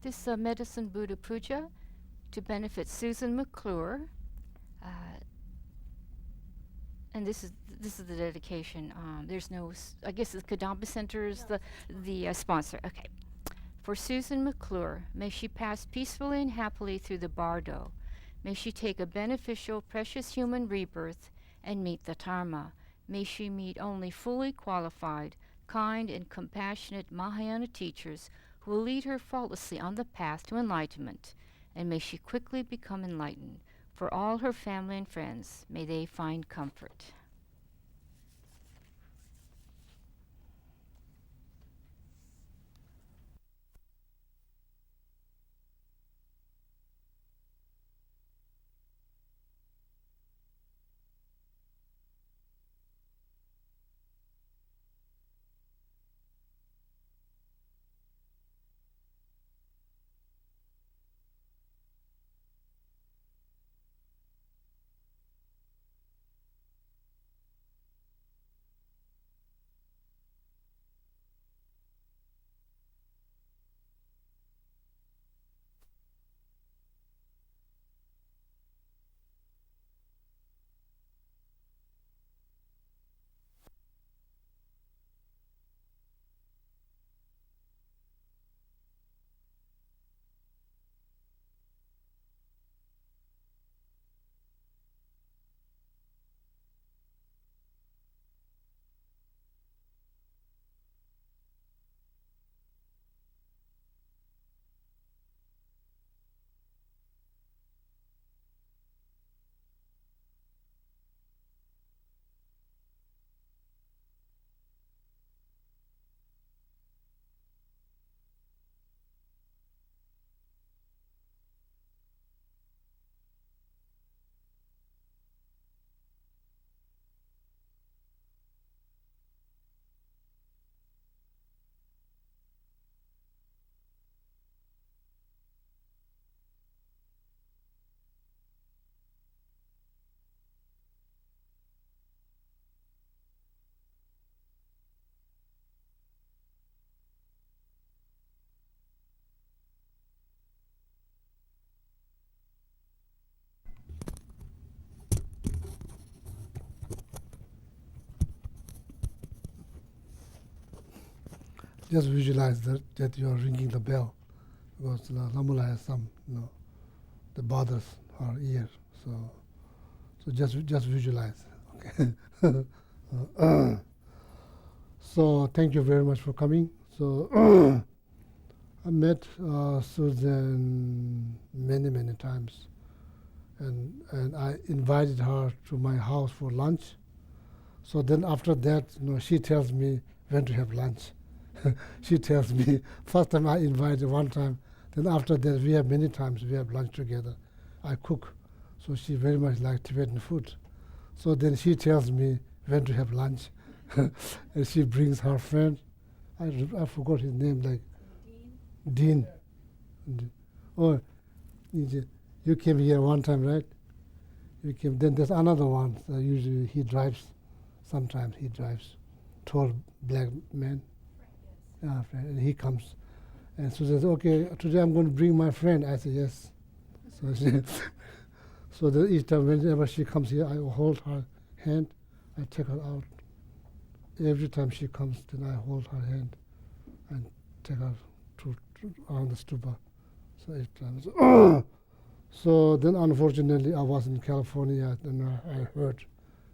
this Medicine Buddha Puja to benefit Susan McClure. And this is the dedication. There's no, I guess the Kadampa Center is the sponsor. Okay. For Susan McClure, may she pass peacefully and happily through the bardo. May she take a beneficial, precious human rebirth and meet the Dharma. May she meet only fully qualified, kind, and compassionate Mahayana teachers who will lead her faultlessly on the path to enlightenment. And may she quickly become enlightened. For all her family and friends, may they find comfort. Just visualize that you are ringing the bell, because Lamula has some, the bothers her ear. So just visualize. Okay. So thank you very much for coming. So I met Susan many times, and I invited her to my house for lunch. So then after that, she tells me when to have lunch. She tells me, first time I invited one time, then after that we have many times we have lunch together. I cook, so she very much likes Tibetan food. So then she tells me when to have lunch, and she brings her friend. I forgot his name, like Dean. Oh, you came here one time, right? You came. Then there's another one. Usually he drives. Sometimes he drives. Tall black man. And he comes, and so says, "Okay, today I'm going to bring my friend." I say, "Yes." So that each time, whenever she comes here, I hold her hand, I take her out. Every time she comes, then I hold her hand and take her to around the stupa. So each time. So then, unfortunately, I was in California, and I heard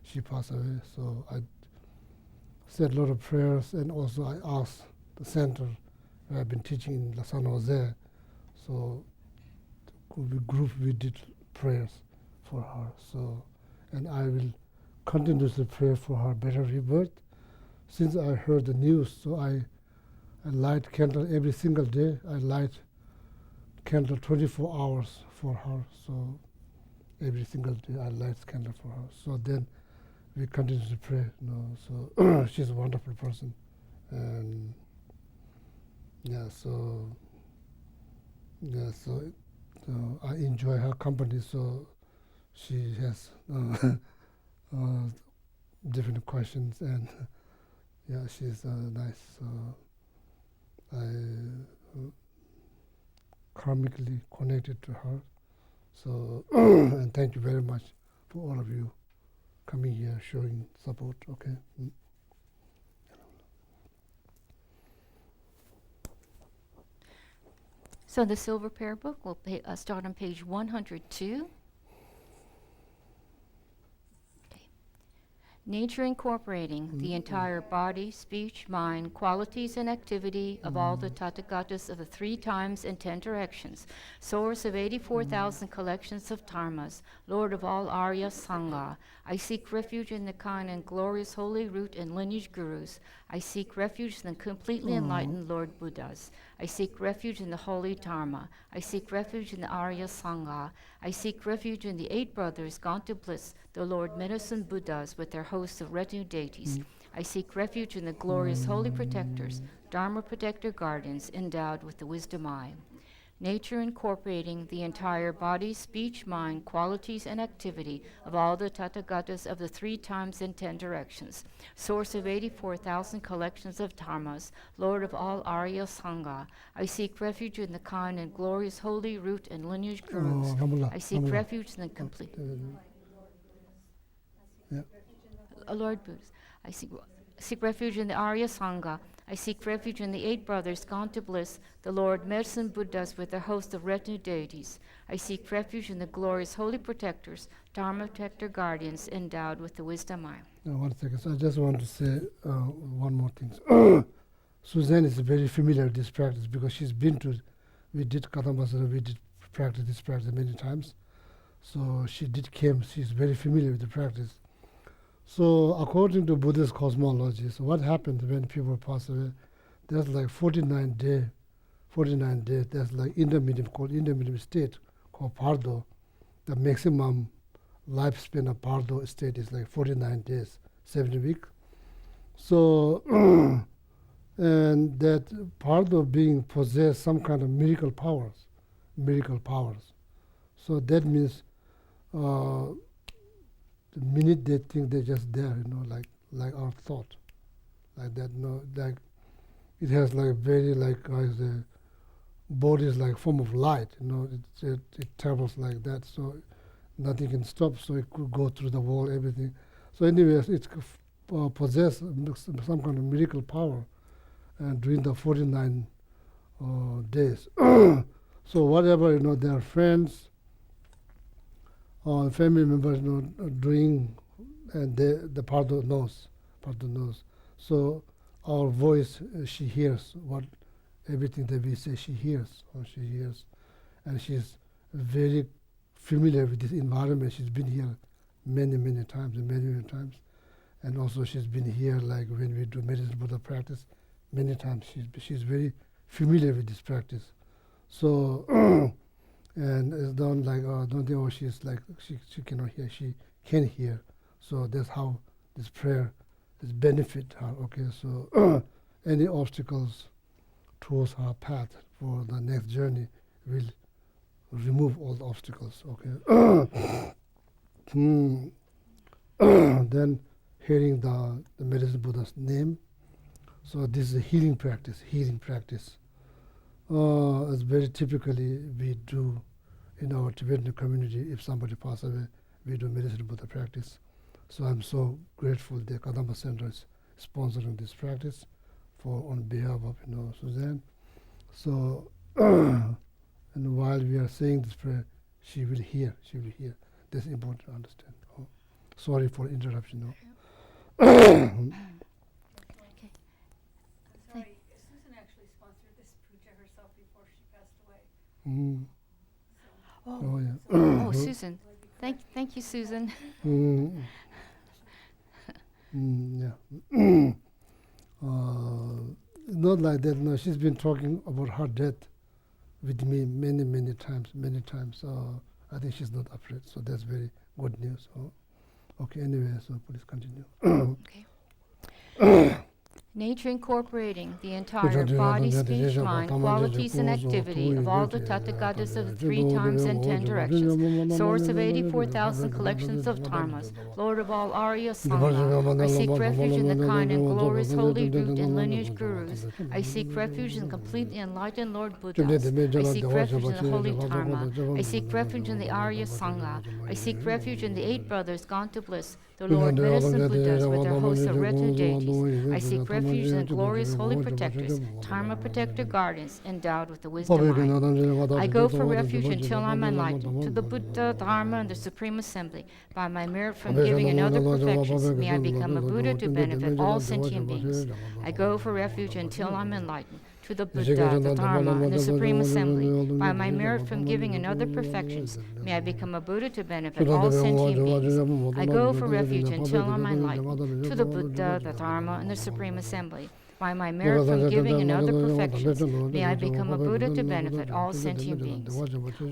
she passed away. So I said a lot of prayers, and also I asked the center where I've been teaching in San Jose. So we did prayers for her. So, and I will continuously pray for her better rebirth. Since I heard the news, so I light candle every single day. I light candle 24 hours for her. So every single day I light candle for her. So then we continue to pray. So she's a wonderful person, and so I enjoy her company. So she has different questions, and she's nice. So karmically connected to her. So, and thank you very much for all of you coming here, showing support, okay? So the Silver Prayer Book, we'll start on page 102. Nature incorporating the entire body, speech, mind, qualities, and activity of all the Tathagatas of the 3 times and 10 directions, source of 84,000 collections of dharmas, Lord of all Arya Sangha. I seek refuge in the kind and glorious holy root and lineage gurus. I seek refuge in the completely enlightened Lord Buddhas. I seek refuge in the holy Dharma. I seek refuge in the Arya Sangha. I seek refuge in the 8 brothers gone to bliss, the Lord Medicine Buddhas with their hosts of retinue deities. I seek refuge in the glorious holy protectors, Dharma protector guardians endowed with the wisdom eye. Nature incorporating the entire body, speech, mind, qualities, and activity of all the Tathagatas of the 3 times and 10 directions, source of 84,000 collections of dharmas, Lord of all Arya Sangha. I seek refuge in the kind and glorious holy root and lineage gurus. I seek refuge in the complete. Lord Buddhas. I seek refuge in the Arya Sangha. I seek refuge in the 8 brothers gone to bliss, the Lord Medicine Buddhas with their host of retinue deities. I seek refuge in the glorious holy protectors, Dharma protector guardians endowed with the wisdom eye. Now, 1 second. So I just want to say one more thing. Suzanne is very familiar with this practice because we did Kadampa, we did practice this practice many times. So she's very familiar with the practice. So according to Buddhist cosmology, so what happens when people pass away, there's like 49 days, there's like intermediate state called Pardo. The maximum lifespan of Pardo state is like 49 days, 70 weeks. So, and that Pardo being possess some kind of miracle powers. So that means the minute they think they're just there, like our thought, like that, like it has like very the body is like form of light, it travels like that, so nothing can stop, so it could go through the wall, everything. So anyways, it possess some kind of miracle power during the 49 days. So whatever, their friends, family members doing, and the Pardo knows. So our voice, she hears everything that we say, she hears, and she's very familiar with this environment. She's been here many times, and also she's been here like when we do medicine Buddha practice, many times. She's very familiar with this practice. So. And it's done like, don't think, she's like, she cannot hear, she can hear. So that's how this prayer is benefit her, okay? So any obstacles towards her path for the next journey will remove all the obstacles, okay? Then hearing the Medicine Buddha's name. So this is a healing practice. As very typically we do in our Tibetan community, if somebody passes away, we do medicine Buddha practice. So I'm so grateful that Kadampa Center is sponsoring this practice on behalf of Suzanne. So and while we are saying this prayer, she will hear. That's important to understand. Sorry for interruption. Susan actually sponsored this puja herself before she passed away. Yeah. Susan. Thank you, Susan. Yeah. Not like that. No, she's been talking about her death with me many times. I think she's not afraid. So that's very good news. Okay. Anyway, so please continue. Okay. Nature incorporating the entire body, speech, mind, qualities, and activity of all the Tathagatas of the 3 times and 10 directions, source of 84,000 collections of dharmas, Lord of all Arya Sangha. I seek refuge in the kind and glorious holy root and lineage gurus. I seek refuge in completely enlightened Lord Buddhas. I seek refuge in the holy Dharma. I seek refuge in the Arya Sangha. I seek refuge in the 8 brothers gone to bliss, the Lord Medicine Buddhas with their hosts of retinue deities. I seek refuge in the glorious holy protectors, Dharma protector guardians, endowed with the wisdom mind. I go for refuge until I'm enlightened, to the Buddha, Dharma, and the Supreme Assembly. By my merit from giving and other perfections, may I become a Buddha to benefit all sentient beings. I go for refuge until I'm enlightened, to the Buddha, the Dharma, and the Supreme Assembly. By my merit from giving and other perfections, may I become a Buddha to benefit all sentient beings. I go for refuge until I'm enlightened, to the Buddha, the Dharma, and the Supreme Assembly. By my merit from giving and other perfections, may I become a Buddha to benefit all sentient beings.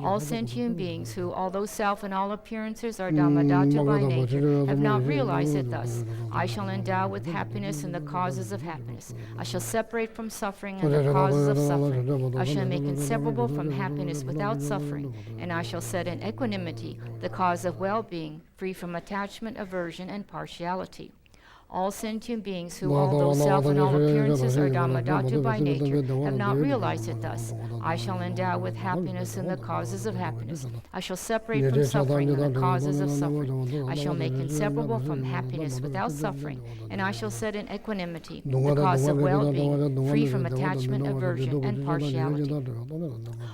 All sentient beings who, although self and all appearances are Dhammadhatu by nature, have not realized it thus, I shall endow with happiness and the causes of happiness. I shall separate from suffering and the causes of suffering. I shall make inseparable from happiness without suffering, and I shall set in equanimity the cause of well-being, free from attachment, aversion, and partiality. All sentient beings who, although self and all appearances are Dhammadhatu by nature, have not realized it thus, I shall endow with happiness and the causes of happiness. I shall separate from suffering and the causes of suffering. I shall make inseparable from happiness without suffering, and I shall set in equanimity the cause of well-being, free from attachment, aversion, and partiality.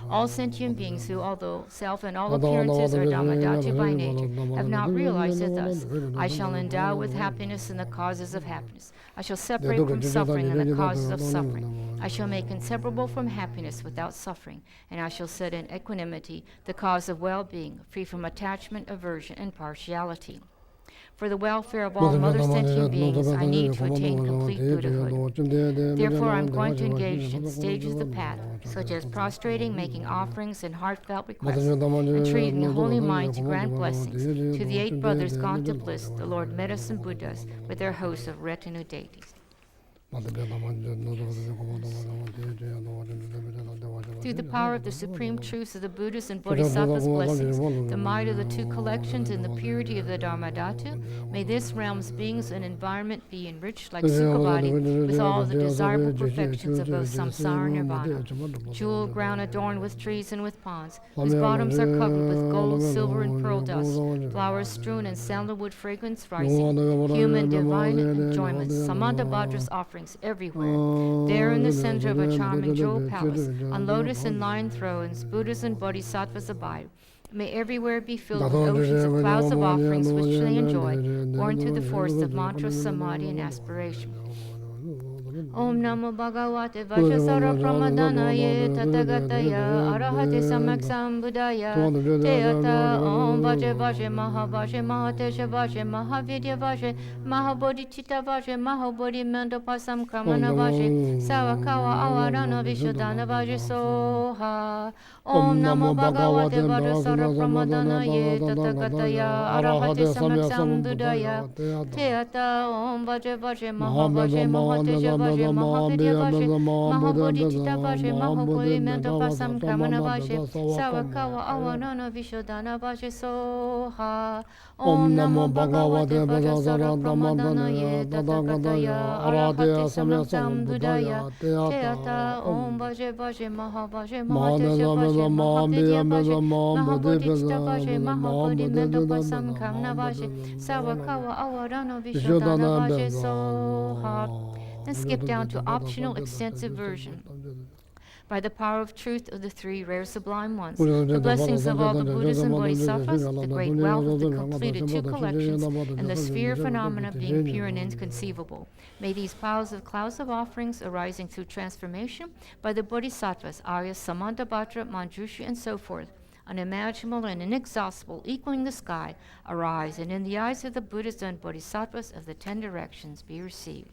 All sentient beings who, although self and all appearances are Dhammadhatu by nature, have not realized it thus, I shall endow with happiness and the causes of happiness. I shall separate from suffering and the causes of suffering. I shall make inseparable from happiness without suffering, and I shall set in equanimity the cause of well-being, free from attachment, aversion, and partiality. For the welfare of all mother sentient beings, I need to attain complete Buddhahood. Therefore, I'm going to engage in stages of the path, such as prostrating, making offerings, and heartfelt requests, entreating the holy mind to grant blessings to the 8 brothers gone to bliss, the Lord Medicine Buddhas, with their hosts of retinue deities. Through the power of the supreme truths of the Buddhas and Bodhisattvas' blessings, the might of the 2 collections, and the purity of the Dharmadhatu, may this realm's beings and environment be enriched like Sukhavati with all the desirable perfections of both samsara and nirvana. Jewel ground adorned with trees and with ponds, whose bottoms are covered with gold, silver, and pearl dust, flowers strewn and sandalwood fragrance rising, human divine enjoyments, Samandabhadra's offerings everywhere. There in the center of a charming jewel palace, on lotus and lion thrones, Buddhas and Bodhisattvas abide. May everywhere be filled with oceans of clouds of offerings which they enjoy, born through the force of mantra, samadhi, and aspiration. Om Namo Bhagavate Vajrasara Pramadanaye Tathagataya Arahate Samaksam Buddhaya Teata Om Vaje Vaje Mahavaje Mahateja Vaje Mahavidya Vaje Mahabodhicitta Vaje Mahabodhi Mandapasam Kramana Vaje Savakawa Avarana Vishodhana Vaje Soha Om Namo Bhagavate Vajrasara Pramadanaye Tathagataya Arahate Samaksam Buddhaya Teata Om Vaje Vaje Mahavaje Mahateja Vaje Mahavidya Vaje Mahabodhicitta Vaje Mahabodhi Mandapasam Kramana Vaje Savakawa Avarana Vishodhana Vaje Soha Om Namo Bhagavate Vajrasara Pramadanaye Tathagataya Arahate Samaksam Buddhaya Teata Om Vaje Vaje Mahavaje Mahateja Vaje Mahavidya Vaje Mahabodhicitta Vaje Mahabodhi Mandapasam Kramana Vaje Savakawa Avarana Vishodhana Vaje Soha. Then skip down to optional extensive version. By the power of truth of the 3 rare sublime ones, the blessings of all the Buddhas and Bodhisattvas, the great wealth of the completed 2 collections, and the sphere phenomena being pure and inconceivable. May these piles of clouds of offerings arising through transformation by the Bodhisattvas, Arya, Samandabhadra, Manjushri, and so forth, unimaginable and inexhaustible, equaling the sky, arise, and in the eyes of the Buddhas and Bodhisattvas of the 10 directions be received.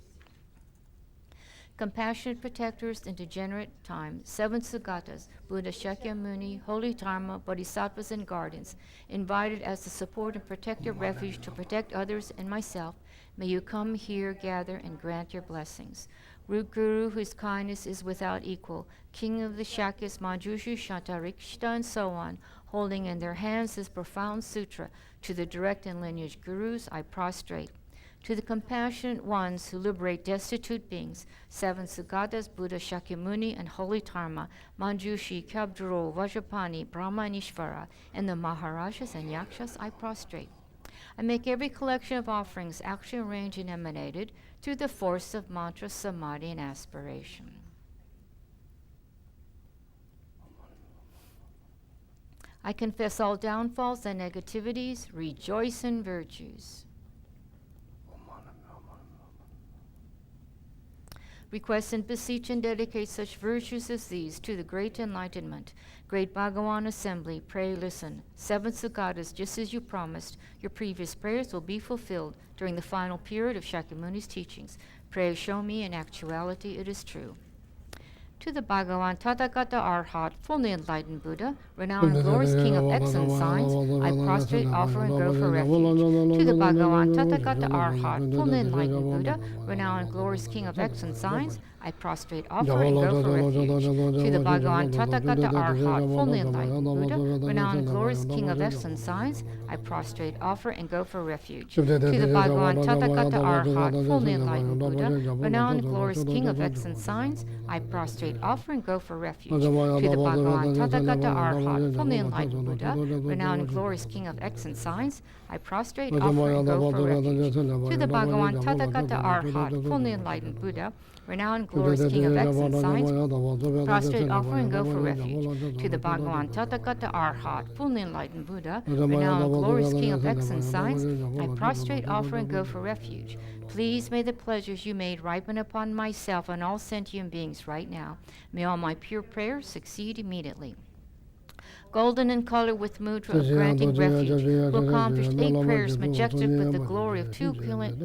compassionate protectors in degenerate time, 7 Sugatas, Buddha Shakyamuni, Holy Dharma, Bodhisattvas, and guardians, invited as the support and protective refuge to protect others and myself, may you come here, gather, and grant your blessings. Root Guru, whose kindness is without equal, King of the Shakyas, Manjushu, Shantarikshita, and so on, holding in their hands this profound sutra, to the direct and lineage gurus I prostrate. To the compassionate ones who liberate destitute beings, 7 Sugatas, Buddha Shakyamuni, and Holy Dharma, Manjushi, Kyabduro, Vajrapani, Brahma, and Ishvara, and the Maharajas and Yakshas I prostrate. I make every collection of offerings actually arranged and emanated through the force of mantra, samadhi, and aspiration. I confess all downfalls and negativities, rejoice in virtues. Request and beseech and dedicate such virtues as these to the great enlightenment. Great Bhagawan Assembly, pray, listen. 7 Sugatas, just as you promised, your previous prayers will be fulfilled during the final period of Shakyamuni's teachings. Pray, show me in actuality it is true. To the Bhagavan Tathagata Arhat, fully enlightened Buddha, renowned and glorious King of excellent signs, I prostrate, offer, and go for refuge. To the Bhagavan Tathagata Arhat, fully enlightened Buddha, renowned and glorious King of excellent signs, I prostrate, offer, and go for refuge. To the Bhagavan Tathagata Arhat, fully enlightened Buddha, renowned and glorious King of excellent signs, I prostrate, offer, and go for refuge. To the Bhagavan Tathagata Arhat, fully enlightened Buddha, renowned and glorious King of excellent signs, I prostrate, offer, and go for refuge. To the Bhagavan Tathagata Arhat, fully enlightened Buddha, renowned and glorious King of excellent signs, I prostrate, offer, and go for refuge. To the Bhagavan Tathagata Arhat, fully enlightened Buddha, renowned and glorious King of excellent signs, prostrate, offer, and go for refuge. To the Bhagavan Tathagata Arhat, fully enlightened Buddha, renowned and glorious King of excellent signs, I prostrate, offer, and go for refuge. Please may the pleasures you made ripen upon myself and all sentient beings right now. May all my pure prayers succeed immediately. Golden in color with mudra of granting refuge, who accomplished 8 prayers majestic with the glory of 2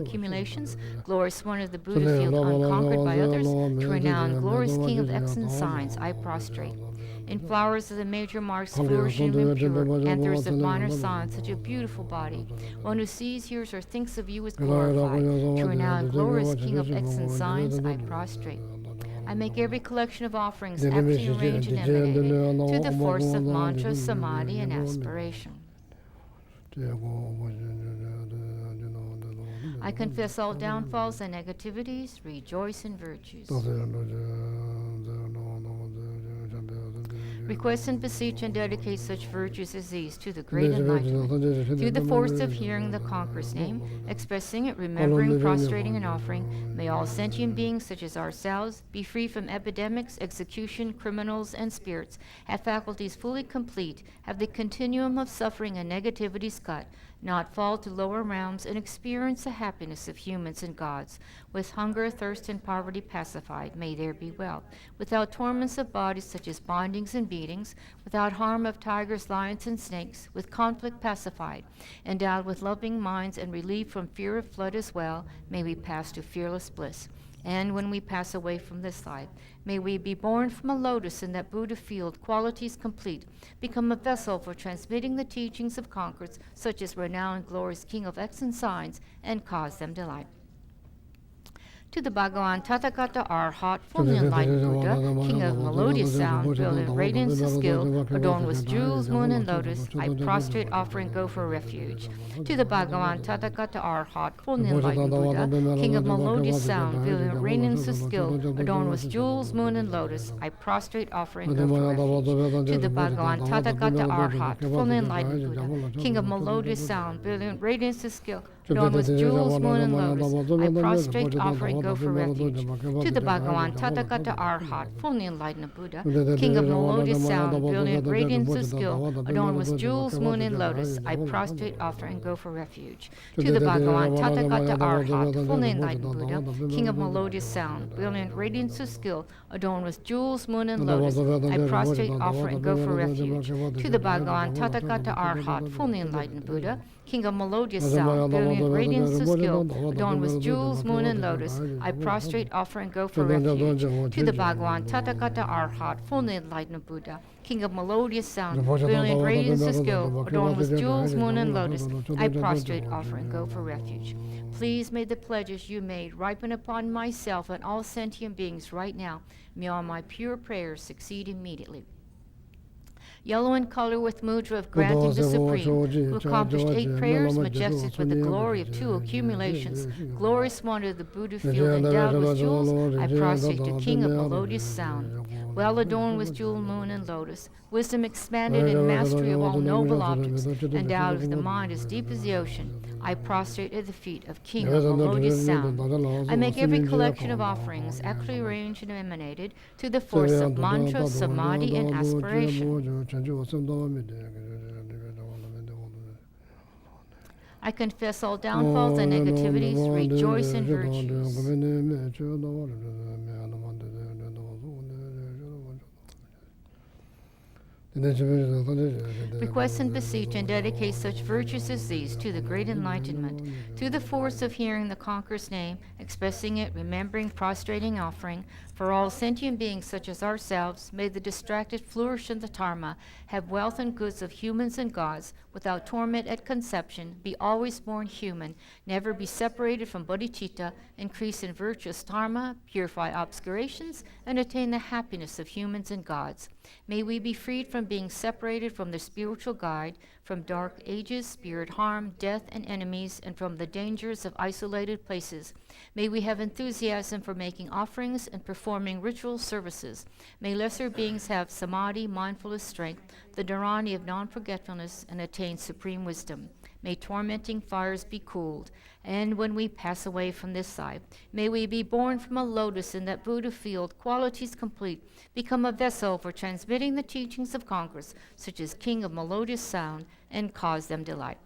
accumulations, glorious one of the Buddha field unconquered by others, to renowned glorious King of excellent signs, I prostrate. In flowers of the major marks flourishing and pure, anthers of minor signs, such a beautiful body. One who sees, hears, or thinks of you is glorified. To renowned glorious King of excellent signs, I prostrate. I make every collection of offerings aptly arranged and emanated through the force of mantra, samadhi, and aspiration. I confess all downfalls and negativities, rejoice in virtues. Request and beseech and dedicate such virtues as these to the great enlightenment. Through the force of hearing the conqueror's name, expressing it, remembering, prostrating, and offering, may all sentient beings such as ourselves be free from epidemics, execution, criminals, and spirits, have faculties fully complete, have the continuum of suffering and negativities cut, not fall to lower realms, and experience the happiness of humans and gods. With hunger, thirst, and poverty pacified, may there be wealth. Without torments of bodies such as bindings and beatings, without harm of tigers, lions, and snakes, with conflict pacified, endowed with loving minds and relieved from fear of flood as well, may we pass to fearless bliss. And when we pass away from this life, may we be born from a lotus in that Buddha field, qualities complete, become a vessel for transmitting the teachings of conquerors, such as renowned glorious King of excellent signs, and cause them delight. To the Bhagavan Tathagata Arhat, fully enlightened Buddha, King of melodious sound, brilliant radiance of skill, adorned with jewels, moon, and lotus, I prostrate, offer, and go for refuge. To the Bhagavan Tathagata Arhat, fully enlightened Buddha, King of melodious sound, brilliant radiance of skill, adorned with jewels, moon, and lotus, I prostrate, offer, and go for refuge. To the Bhagavan Tathagata Arhat, fully enlightened Buddha, King of melodious sound, brilliant radiance of skill, adorned with jewels, moon, and lotus, I prostrate, offer, and go for refuge. To the Bhagavan Tathagata Arhat, fully enlightened Buddha, King of melodious sound, brilliant radiance of skill, adorned with jewels, moon, and lotus, I prostrate, offer, and go for refuge. To the Bhagavan Tathagata Arhat, fully enlightened Buddha, King of melodious sound, brilliant radiance of skill, adorned with jewels, moon, and lotus, I prostrate, offer, and go for refuge. To the Bhagavan Tathagata Arhat, fully enlightened Buddha, King of melodious sound, brilliant brilliant radiance of skill, adorned with jewels, moon, and lotus, I prostrate, offer, and go for refuge. To the Bhagavan, Tathagata Arhat, fully enlightened Buddha, King of melodious sound, brilliant radiance of skill, adorned with jewels, moon, and lotus, I prostrate, offer, and go for refuge. Please may the pledges you made ripen upon myself and all sentient beings right now. May all my pure prayers succeed immediately. Yellow in color with mudra of granting the Supreme, who accomplished 8 prayers, majestic with the glory of 2 accumulations, glorious wonder of the Buddha field endowed with jewels, I prostrate to King of melodious sound. Well adorned with jewel, moon, and lotus, wisdom expanded in mastery of all noble objects, endowed with the mind as deep as the ocean, I prostrate at the feet of King of melodious sound. I make every collection of offerings actually arranged and emanated to the force of mantra, samadhi, and aspiration. I confess all downfalls and negativities, rejoice in virtues. Request and beseech and dedicate such virtues as these to the great enlightenment, to the force of hearing the conqueror's name, expressing it, remembering, prostrating, offering, for all sentient beings such as ourselves, may the distracted flourish in the Dharma, have wealth and goods of humans and gods, without torment at conception, be always born human, never be separated from bodhicitta, increase in virtuous Dharma, purify obscurations, and attain the happiness of humans and gods. May we be freed from being separated from the spiritual guide, from dark ages, spirit harm, death, and enemies, and from the dangers of isolated places. May we have enthusiasm for making offerings and performing ritual services. May lesser beings have samadhi, mindfulness, strength, the dharani of non-forgetfulness, and attain supreme wisdom. May tormenting fires be cooled, and when we pass away from this side, may we be born from a lotus in that Buddha field, qualities complete, become a vessel for transmitting the teachings of conquerors, such as King of melodious sound, and cause them delight.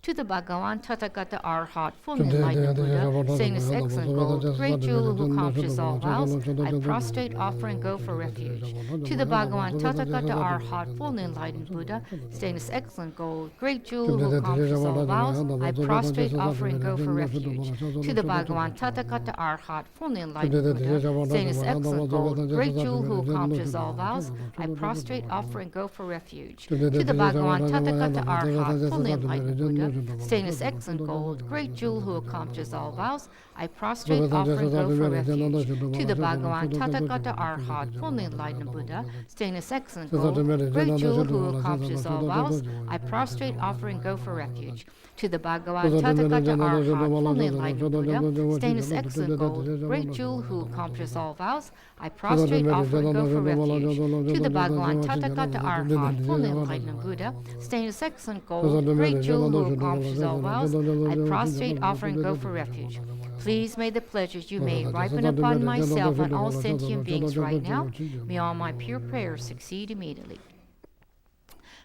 To the Bhagavan Tathagata Arhat, full enlightened Buddha, saying this excellent gold, great jewel who accomplishes all vows, I prostrate, offer, and go for refuge. To the Bhagavan Tathagata Arhat, full enlightened Buddha, saying this excellent gold, great jewel who accomplishes all vows, I prostrate, offer, and go for refuge. To the Bhagavan Tathagata Arhat, full enlightened Buddha, saying this excellent gold, great jewel who accomplishes all vows, I prostrate, offer, and go for refuge. To the Bhagavan Tathagata Arhat, full enlightened Buddha, stainless excellent gold, great jewel who accomplishes all vows, I prostrate, offer, and go for refuge. To the Bhagavan Tathagata Arhat, fully enlightened Buddha, stainless excellent gold, great jewel who accomplishes all vows, I prostrate, offer, and go for refuge. To the Bhagavan Tathagata Arhat, fully enlightened Buddha, stainless excellent gold, great jewel who accomplishes all vows, I prostrate, offer, and go for refuge. To the Bhagavan Tathagata Arhat, fully enlightened Buddha, stainless excellent gold, great jewel who accomplishes all vows, I prostrate, offer, and go for refuge. Please may the pleasures you made ripen upon myself and all sentient beings right now. May all my pure prayers succeed immediately.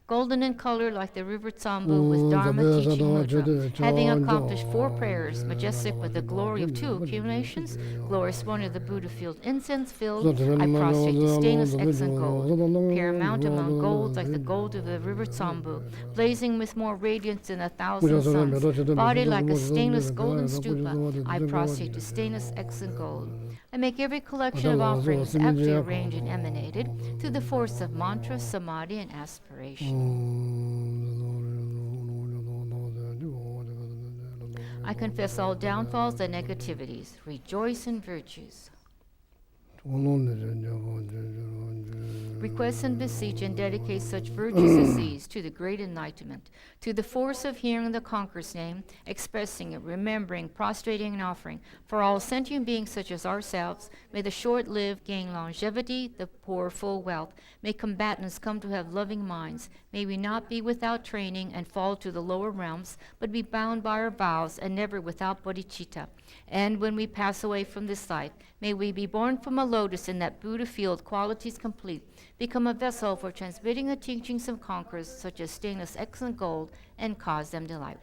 Golden in color like the river Tsambu with Dharma teaching mudra, having accomplished 4 prayers, majestic with the glory of 2 accumulations, glorious one of the Buddha field incense filled, I prostrate to stainless excellent gold, paramount among gold like the gold of the river Tsambu, blazing with more radiance than 1,000 suns, body like a stainless golden stupa, I prostrate to stainless excellent gold. I make every collection of offerings aptly arranged and emanated through the force of mantra, samadhi, and aspiration. I confess all downfalls and negativities. Rejoice in virtues. Request and beseech and dedicate such virtues as these to the great enlightenment, to the force of hearing the conqueror's name, expressing it, remembering, prostrating, and offering. For all sentient beings such as ourselves, may the short live gain longevity, the poor full wealth. May combatants come to have loving minds. May we not be without training and fall to the lower realms, but be bound by our vows and never without bodhicitta. And when we pass away from this life, may we be born from a lotus in that Buddha field, qualities complete, become a vessel for transmitting the teachings of conquerors such as stainless excellent gold, and cause them delight.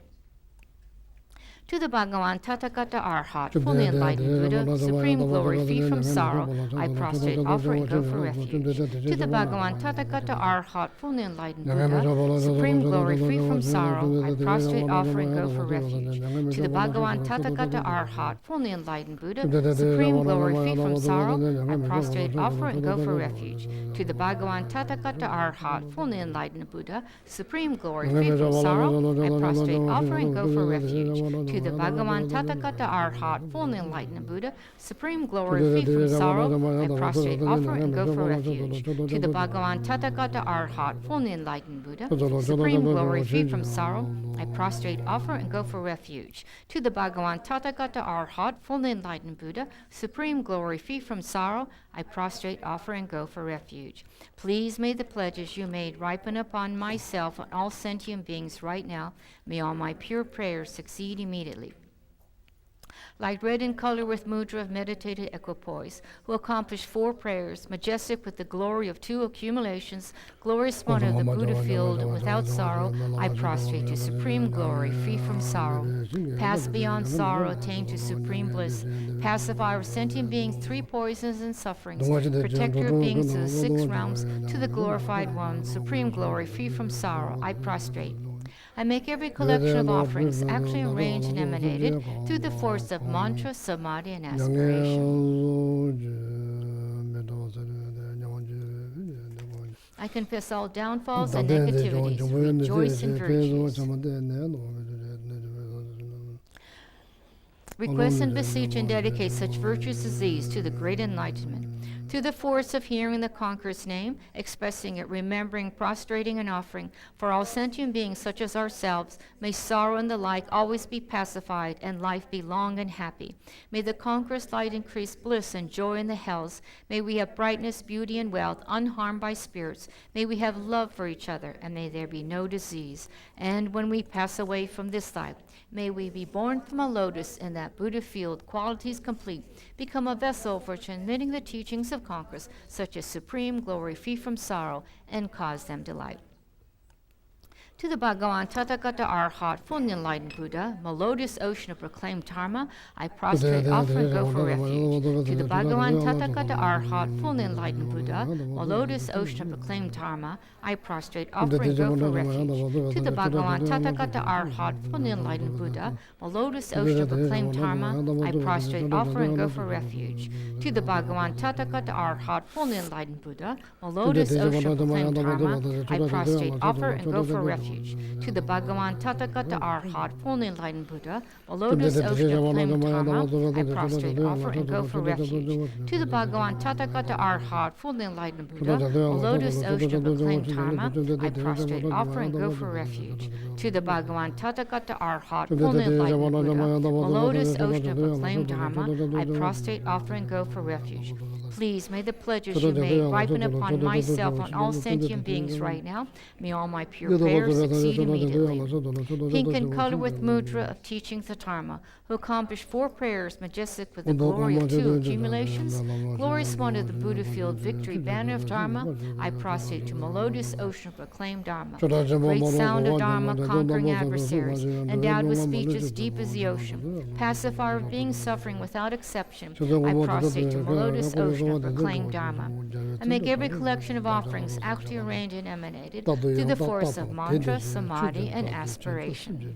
To the Bhagavan Tathagata Arhat, fully enlightened Buddha, supreme glory, free from sorrow, I prostrate, offer, and go for refuge. To the Bhagavan Tathagata Arhat, fully enlightened Buddha, supreme glory, free from sorrow, I prostrate, offer, and go for refuge. To the Bhagavan Tathagata Arhat, fully enlightened Buddha, supreme glory, free from sorrow, I prostrate, offer, and go for refuge. To the Bhagavan Tathagata Arhat, fully enlightened Buddha, supreme glory, free from sorrow, I prostrate, offer, and go for refuge. To the Bhagavan Tathagata Arhat, fully enlightened Buddha, supreme glory, free from sorrow, I prostrate, offer, and go for refuge. To the Bhagavan Tathagata Arhat, fully enlightened Buddha, supreme glory, free from sorrow, I prostrate, offer, and go for refuge. To the Bhagavan Tathagata Arhat, fully enlightened Buddha, supreme glory, free from sorrow, I prostrate, offer, and go for refuge. Please may the pledges you made ripen upon myself and all sentient beings right now. May all my pure prayers succeed immediately. Like red in color with mudra of meditated equipoise, who accomplished 4 prayers, majestic with the glory of 2 accumulations, glorious one of the Buddha field, and without sorrow, I prostrate to supreme glory, free from sorrow. Pass beyond sorrow, attain to supreme bliss. Pacify of sentient beings 3 poisons and sufferings. Protector of beings of the 6 realms, to the glorified one, supreme glory, free from sorrow, I prostrate. I make every collection of offerings actually arranged and emanated through the force of mantra, samadhi, and aspiration. I confess all downfalls and negativities, rejoice in virtues. Request and beseech and dedicate such virtues as these to the great enlightenment. Through the force of hearing the conqueror's name, expressing it, remembering, prostrating, and offering, for all sentient beings such as ourselves, may sorrow and the like always be pacified, and life be long and happy. May the conqueror's light increase bliss and joy in the hells. May we have brightness, beauty, and wealth, unharmed by spirits. May we have love for each other, and may there be no disease. And when we pass away from this life, may we be born from a lotus in that Buddha field, qualities complete, become a vessel for transmitting the teachings of conquerors, such as supreme glory, free from sorrow, and cause them delight. To the Bhagavan Tathagata Arhat, fully enlightened Buddha, melodious ocean of proclaimed Dharma, I prostrate, offer, and go for refuge. To the Bhagavan Tathagata Arhat, fully enlightened Buddha, melodious ocean of proclaimed Dharma, I prostrate, offer, and go for refuge. To the Bhagavan Tathagata Arhat, fully enlightened Buddha, melodious ocean of proclaimed Dharma, I prostrate, offer, and go for refuge. To the Bhagavan Tathagata Arhat, fully enlightened Buddha, melodious ocean of proclaimed Dharma, I prostrate, offer, and go for refuge. To the Bhagavan Tathagata Arhat, fully enlightened Buddha, a lotus ocean of proclaimed Dharma, I prostrate, offer, and go for refuge. To the Bhagavan Tathagata Arhat, fully enlightened Buddha, a lotus ocean of proclaimed Dharma, I prostrate, offer, and go for refuge. To the Bhagavan Tathagata Arhat, fully enlightened Buddha, a lotus ocean of proclaimed Dharma, I prostrate, offer, and go for refuge. Please, may the pledges you made ripen upon myself and all sentient beings right now. May all my pure prayers succeed immediately. Pink in color with mudra of teachings the Dharma, who accomplished 4 prayers, majestic with the glory of 2 accumulations, glorious one of the Buddha field, victory, banner of Dharma, I prostrate to melodious ocean of proclaimed Dharma. Great sound of Dharma, conquering adversaries, endowed with speeches deep as the ocean, pacifier of beings suffering without exception, I prostrate to melodious ocean of proclaimed Dharma. I make every collection of offerings actually arranged and emanated through the force of mantra, samadhi, and aspiration.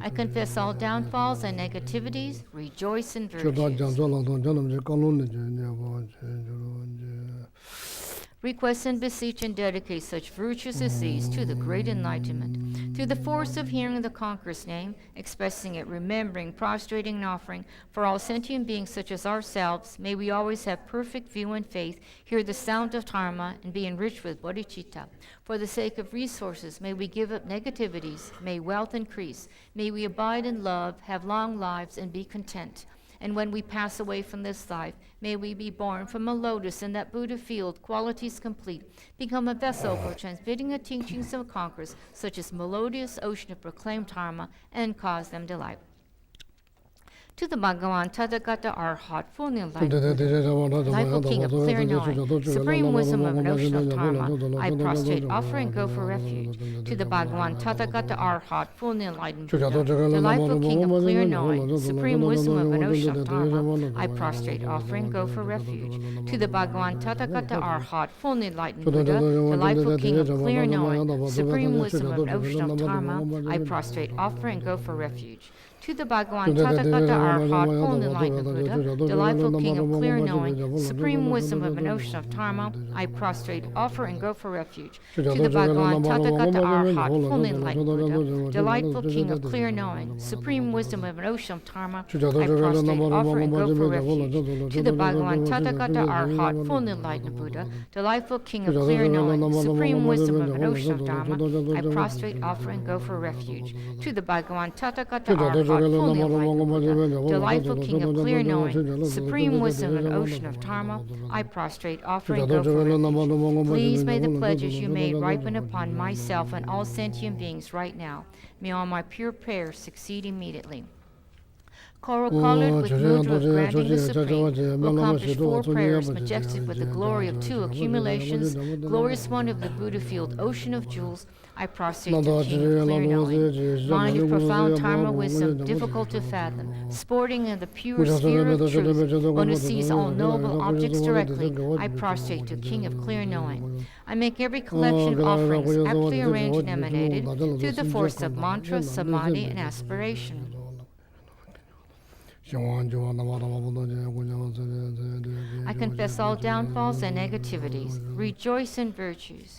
I confess all downfalls and negativities, rejoice in virtues. Request and beseech and dedicate such virtues as these to the great enlightenment. Through the force of hearing the conqueror's name, expressing it, remembering, prostrating, and offering, for all sentient beings such as ourselves, may we always have perfect view and faith, hear the sound of Dharma, and be enriched with bodhicitta. For the sake of resources, may we give up negativities, may wealth increase, may we abide in love, have long lives, and be content. And when we pass away from this life, may we be born from a lotus in that Buddha field, qualities complete, become a vessel for transmitting the teachings of conquerors, such as melodious ocean of proclaimed Dharma, and cause them delight. To the Bhagavan Tathagata Arhat, fully enlightened Buddha, delightful King of clear knowing, supreme wisdom of an ocean of Dharma, I prostrate, offer, and go for refuge. To the Bhagavan Tathagata Arhat, fully enlightened Buddha, delightful King of clear knowing, supreme wisdom of an ocean of Dharma, I prostrate, offer, and go for refuge. To the Bhagavan Tathagata Arhat, fully enlightened Buddha, delightful King of clear knowing, supreme wisdom of an ocean of Dharma, I prostrate, offer, and go for refuge. To the Bhagavan Tathagata Arhat, fully enlightened Buddha, delightful King of clear knowing, supreme wisdom of an ocean of Dharma, I prostrate, offer, and go for refuge. To the Bhagavan Tathagata Arhat, fully enlightened Buddha, delightful King of clear knowing, supreme wisdom of an ocean of Dharma, I prostrate, offer, and go for refuge. To the Bhagavan Tathagata Arhat, fully enlightened Buddha, delightful King of clear knowing, supreme wisdom of an ocean of Dharma, I prostrate, offer, and go for refuge. To the Bhagavan Tathagata Arhat, fully enlightened Buddha, delightful King of clear knowing, supreme wisdom of an ocean of Dharma, I prostrate, offer, and go for refuge. Please may the pledges you made ripen upon myself and all sentient beings right now. May all my pure prayers succeed immediately. Choral colored with mudra of granting the supreme will accomplish 4 prayers majestic with the glory of 2 accumulations, glorious one of the Buddha field, ocean of jewels, I prostrate to King of clear knowing, mind of profound Dharma wisdom, difficult to fathom, sporting in the pure sphere of truth, one who sees all noble objects directly, I prostrate to King of clear knowing. I make every collection of offerings aptly arranged and emanated through the force of mantra, samadhi, and aspiration. I confess all downfalls and negativities. Rejoice in virtues.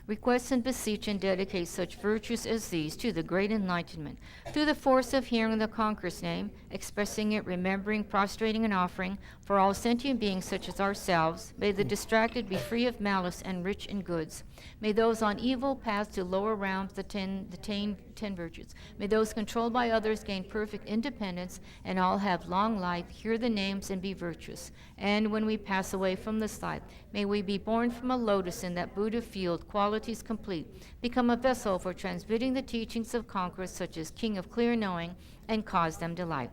Request and beseech and dedicate such virtues as these to the great enlightenment. Through the force of hearing the conqueror's name, expressing it, remembering, prostrating, and offering, for all sentient beings such as ourselves, may the distracted be free of malice and rich in goods. May those on evil paths to lower realms attain 10 virtues. May those controlled by others gain perfect independence, and all have long life, hear the names, and be virtuous. And when we pass away from this life, may we be born from a lotus in that Buddha field, qualities complete, become a vessel for transmitting the teachings of conquerors such as King of clear knowing, and cause them delight.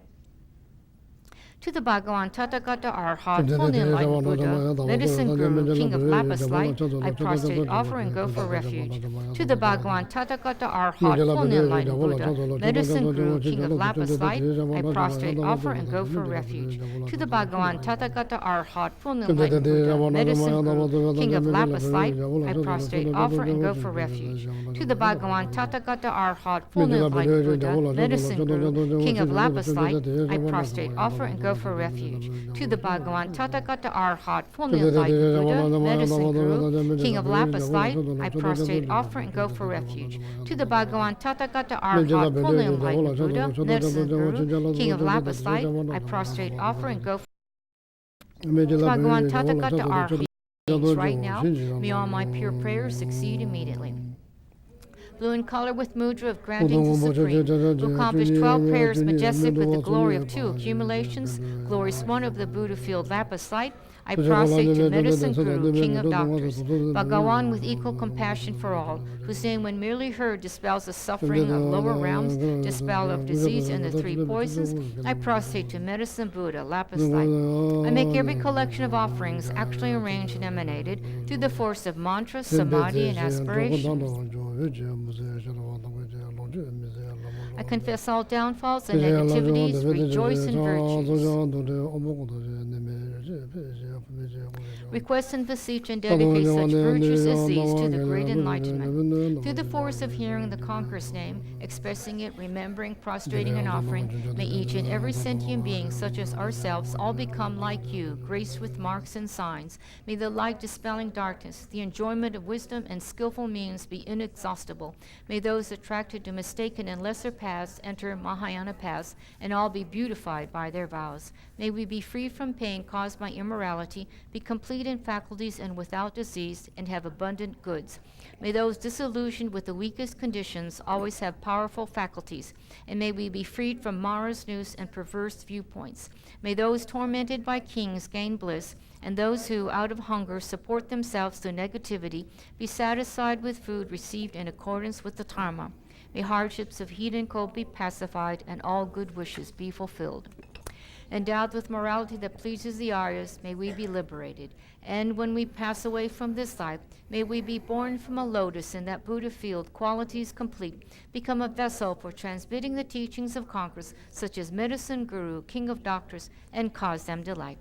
To the Bhagavan Tathagata Arhat, fully enlightened Buddha, medicine guru, King of lapis light, I prostrate, offer, and go for refuge. To the Bhagavan Tathagata Arhat, fully enlightened Buddha, medicine guru, King of lapis light, I prostrate, offer, and go for refuge. To the Bhagavan Tathagata Arhat, fully enlightened Buddha, medicine guru, King of lapis light, I prostrate, offer, and go for refuge. To the Bhagavan Tathagata Arhat, fully enlightened Buddha, medicine guru, King of lapis light, I prostrate, offer, and go for refuge. To the Bhagavan Tathagata Arhat, fully enlightened Buddha, medicine guru, King of lapis light, I prostrate, offer, and go for refuge. To the Bhagavan Tathagata Arhat, fully enlightened Buddha, medicine guru, King of lapis light, I prostrate, offer, and go for Bhagavan Tathagata Arhat. Right now, may all my pure prayers succeed immediately. Blue in color with mudra of granting to supreme, who accomplished 12 prayers majestic with the glory of 2 accumulations, glorious one of the Buddha field lapis light, I prostrate to medicine guru, King of doctors, Bhagawan with equal compassion for all, whose name when merely heard dispels the suffering of lower realms, dispel of disease and the 3 poisons, I prostrate to medicine Buddha, lapis light. I make every collection of offerings actually arranged and emanated through the force of mantra, samadhi, and aspiration. I confess all downfalls and negativities, rejoice in virtues. Request and beseech and dedicate such virtues as these to the great enlightenment. Through the force of hearing the conqueror's name, expressing it, remembering, prostrating, and offering, may each and every sentient being, such as ourselves, all become like you, graced with marks and signs. May the light dispelling darkness, the enjoyment of wisdom and skillful means be inexhaustible. May those attracted to mistaken and lesser paths enter Mahayana paths, and all be beautified by their vows. May we be free from pain caused by immorality, be complete in faculties and without disease, and have abundant goods. May those disillusioned with the weakest conditions always have powerful faculties, and may we be freed from Mara's noose and perverse viewpoints. May those tormented by kings gain bliss, and those who, out of hunger, support themselves through negativity, be satisfied with food received in accordance with the Dharma. May hardships of heat and cold be pacified, and all good wishes be fulfilled. Endowed with morality that pleases the Aryas, may we be liberated. And when we pass away from this life, may we be born from a lotus in that Buddha field, qualities complete, become a vessel for transmitting the teachings of conquerors, such as medicine guru, king of doctors, and cause them delight.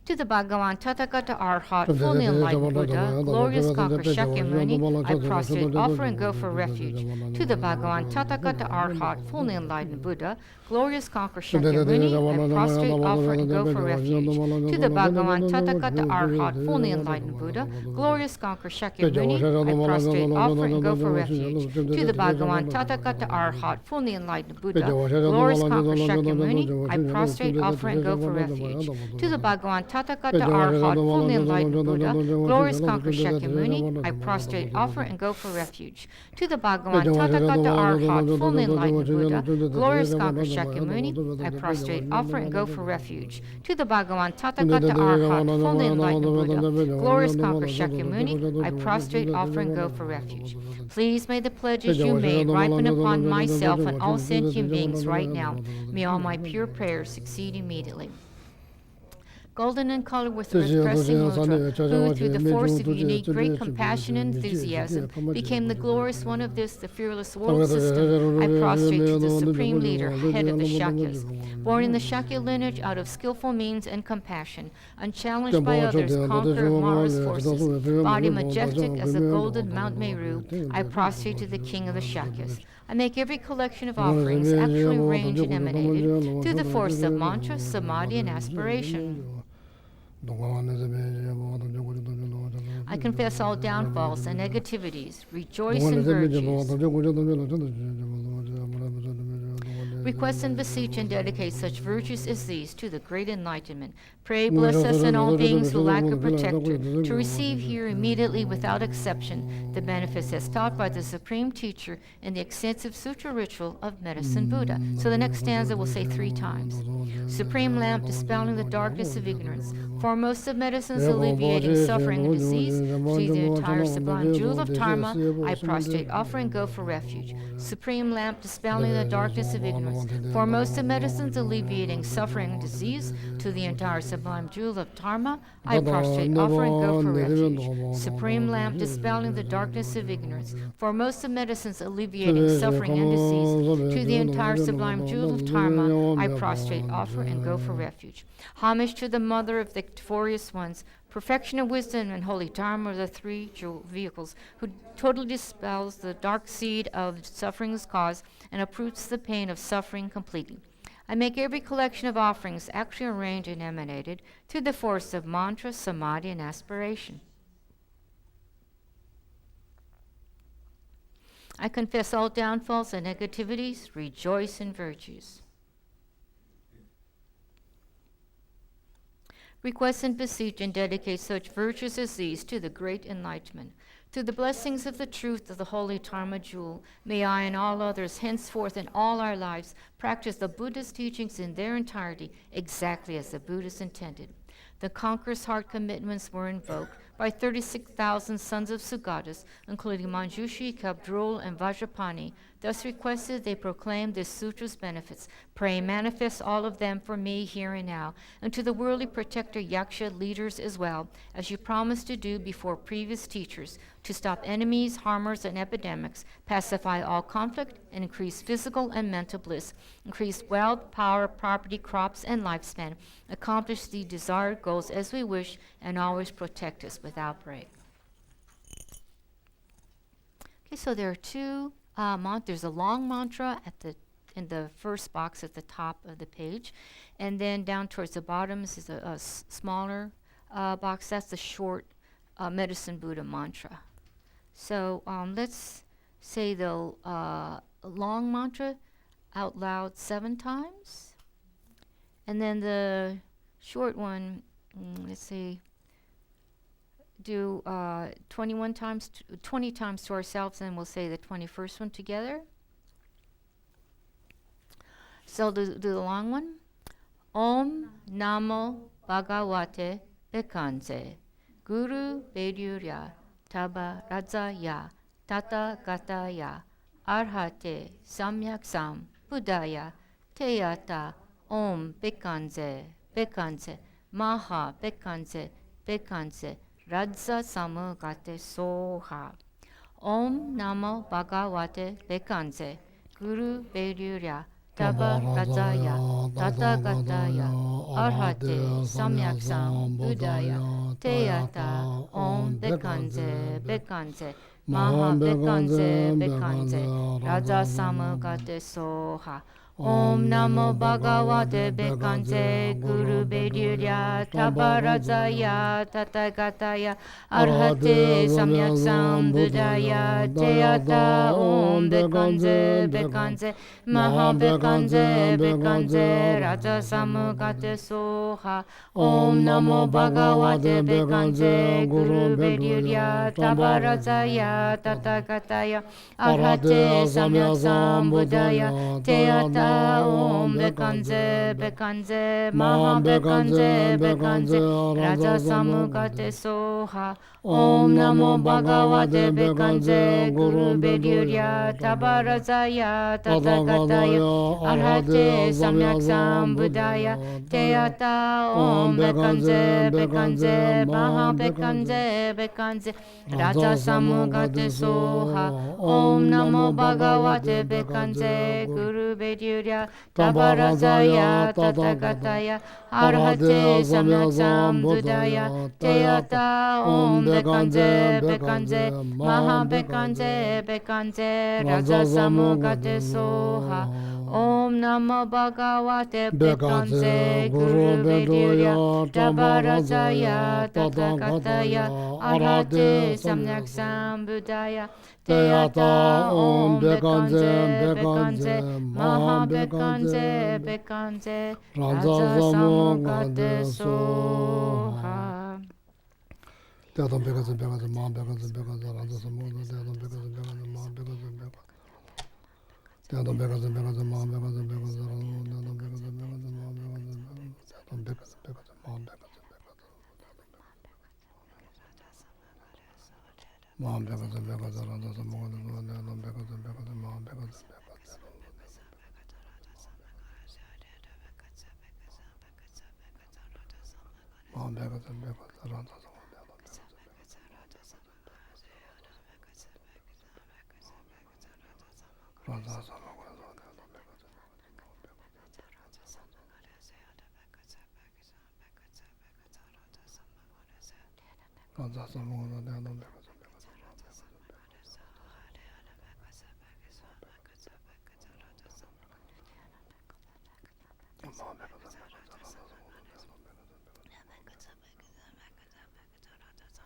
To the Bhagavan Tathagata Arhat, fully enlightened Buddha, glorious conqueror Shakyamuni, I prostrate, offer, and go for refuge. To the Bhagavan Tathagata Arhat, fully enlightened Buddha, glorious conqueror Shakyamuni, I prostrate, offer, and go for refuge. To the Bhagavan Tathagata Arhat, fully enlightened Buddha, glorious conqueror Shakyamuni, I prostrate, offer, and go for refuge. To the Bhagavan Tathagata Arhat, fully enlightened Buddha, glorious conqueror Shakyamuni, I prostrate, offer, and go for refuge. To the Bhagavan Tathagata Arhat, fully enlightened Buddha, glorious conqueror Shakyamuni, I prostrate, offer, and go for refuge. To the Bhagavan Tathagata Arhat, fully enlightened Buddha, glorious conqueror Shakyamuni, I prostrate, offer, and go for refuge. To the Bhagavan Tathagata Arhat, fully enlightened Buddha, glorious conqueror Shakyamuni, I prostrate, offer, and go for refuge. Please may the pledges you made ripen upon myself and all sentient beings right now. May all my pure prayers succeed immediately. Golden in color with the expressing mudra, who through the force of unique great compassion and enthusiasm became the glorious one of this, the fearless world system, I prostrate to the supreme leader, head of the Shakyas. Born in the Shakya lineage out of skillful means and compassion, unchallenged by others, conqueror Mara's forces, body majestic as the golden Mount Meru, I prostrate to the king of the Shakyas. I make every collection of offerings actually arranged and emanated through the force of mantra, samadhi, and aspiration. I confess all downfalls and negativities, rejoice in virtues. Request and beseech and dedicate such virtues as these to the great enlightenment. Pray, bless us and all beings who lack a protector, to receive here immediately without exception the benefits as taught by the Supreme Teacher in the extensive sutra ritual of Medicine Buddha. So the next stanza we'll say 3 times. Supreme lamp dispelling the darkness of ignorance, foremost of medicines alleviating suffering and disease, see the entire sublime jewel of Dharma, I prostrate, offer, and go for refuge. Supreme lamp dispelling the darkness of ignorance, foremost of medicines alleviating suffering and disease, to the entire sublime jewel of Dharma, I prostrate, offer, and go for refuge. Supreme lamp dispelling the darkness of ignorance, foremost of medicines alleviating suffering and disease, to the entire sublime jewel of Dharma, I prostrate, offer, and go for refuge. Homage to the mother of the victorious ones, perfection of wisdom and holy Dharma are the 3 jewel vehicles, who totally dispels the dark seed of suffering's cause and uproots the pain of suffering completely. I make every collection of offerings actually arranged and emanated through the force of mantra, samadhi, and aspiration. I confess all downfalls and negativities, rejoice in virtues. Request and beseech and dedicate such virtues as these to the great enlightenment. Through the blessings of the truth of the holy Dharma jewel, may I and all others henceforth in all our lives practice the Buddha's teachings in their entirety, exactly as the Buddhas intended. The conqueror's heart commitments were invoked by 36,000 sons of Sugatas, including Manjushri, Kabdrol, and Vajrapani. Thus requested, they proclaim this sutra's benefits. Pray, manifest all of them for me here and now, and to the worldly protector Yaksha leaders as well, as you promised to do before previous teachers, to stop enemies, harmers, and epidemics, pacify all conflict, and increase physical and mental bliss, increase wealth, power, property, crops, and lifespan, accomplish the desired goals as we wish, and always protect us without break. Okay, so there are 2 there's a long mantra in the first box at the top of the page, and then down towards the bottom is a smaller box. That's the short Medicine Buddha mantra. So let's say the long mantra out loud 7 times, and then the short one, let's see, do 20 times to ourselves, and we'll say the 21st one together. So do the long one. Om Namo Bhagavate Bekanze Guru Bedyurya Taba Raza Ya Tata Gata Ya Arhate Samyaksam Buddhaya Teyata Om Bekanze Bekanze Maha Bekanze Bekanze Radza Samugate Soha. Om Namo Bhagavate Bekanze Guru Beryurya Taba Rajaya Tatagataya Arhate Samyaksam Buddhaya Teyata Om Bekanze Bekanze Maha Bekanze Bekanze Raja Samugate Soha. Om Namo Bhagavate Bekanze Guru Bedyurya Tabarajaya Tatagataya Arhate Samyaksam Buddhaya Teyata Om Bekanze Bekanze Maha Bekanze Bekanze Raja Samugate Soha. Om Namo Bhagavate Bekanze Guru Bedyurya Tabarajaya Tatagataya Arhate Samyaksam Buddhaya Teyata Om Bekanze Bekanze Maha Bekanze Bekanze Raja Samugate Soha. Om Namo Bhagavate Bekanze Guru Bedyurya Tabarajaya Tatagataya Arhate Samyaksam Buddhaya Teyata Om Bekanze Bekanze Maha Bekanze Bekanze Raja Samugate Soha. Om Namo Bhagavate Bekanze Guru Bedyurya Tabarajaya Tatagataya Arhate Samyaksam Buddhaya Teyata Om Bekanze Bekanze Maha Bekanze Bekanze Raja Samugate Soha. Om Namo Bhagavate Bekanze Guru Bedyurya Tabarajaya Tatagataya Arhate Samyaksam Buddhaya Teyata Om Bekanze Bekanze Maha Bekanze Bekanze Raja Samugate Soha. Teyata Bekanze Bekanze Maha Bekanze Bekanze Raja Samugate Teyata Bekanze Bekanze Maha Bekanze Bekanze Teyata Bekanze Bekanze Maha Bekanze Bekanze Teyata Bekanze Bekanze Maha Bekanze Bekanze Maha Bekanze Maha Bekanze Bekanze Raja Samugate Teyata Bekanze Bekanze Maha Bekanze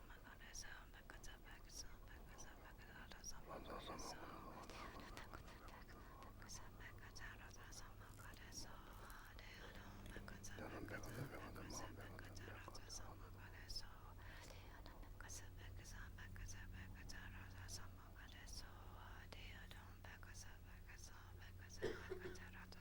Maha Bekanze Bekanze Raja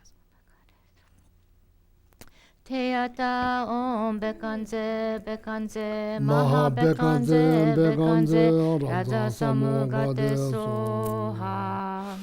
Teyata Om Bekanze Bekanze Maha Bekanze Bekanze Raja Samugate Soha.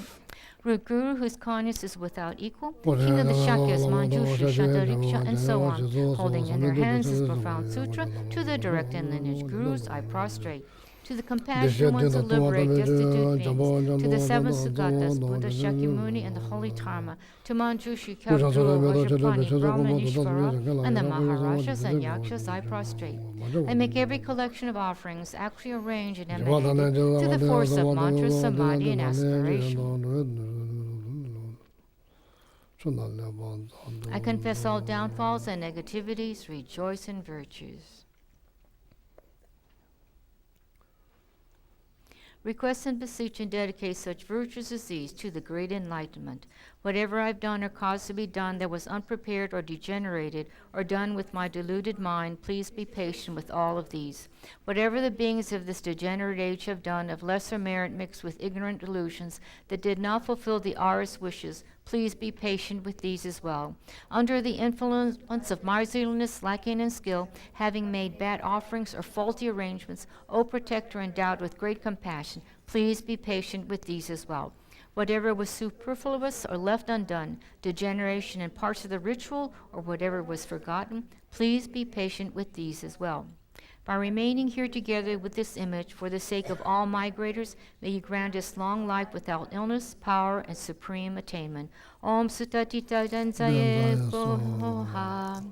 Root Guru, whose kindness is without equal, King of the Shakyas, Manjushri, Shantariksha, and so on, holding in their hands this profound sutra, to the direct and lineage Gurus I prostrate. To the compassionate ones who liberate destitute beings, to the seven Sugatas, Buddha Shakyamuni, and the holy Dharma, to Manjushri, Kapdru, Vajrapani, Brahma, and Ishvara, and the Maharajas and Yakshas I prostrate. I make every collection of offerings actually arranged and emanated to the force of mantra, samadhi, and aspiration. I confess all downfalls and negativities, rejoice in virtues. Request and beseech and dedicate such virtues as these to the great enlightenment. Whatever I've done or caused to be done that was unprepared or degenerated, or done with my deluded mind, please be patient with all of these. Whatever the beings of this degenerate age have done of lesser merit mixed with ignorant delusions that did not fulfill the Aris wishes, please be patient with these as well. Under the influence of miserliness, lacking in skill, having made bad offerings or faulty arrangements, O Protector endowed with great compassion, please be patient with these as well. Whatever was superfluous or left undone, degeneration in parts of the ritual, or whatever was forgotten, please be patient with these as well. By remaining here together with this image for the sake of all migrators, may you grant us long life without illness, power, and supreme attainment. Om Sutatita Danzaye Boha.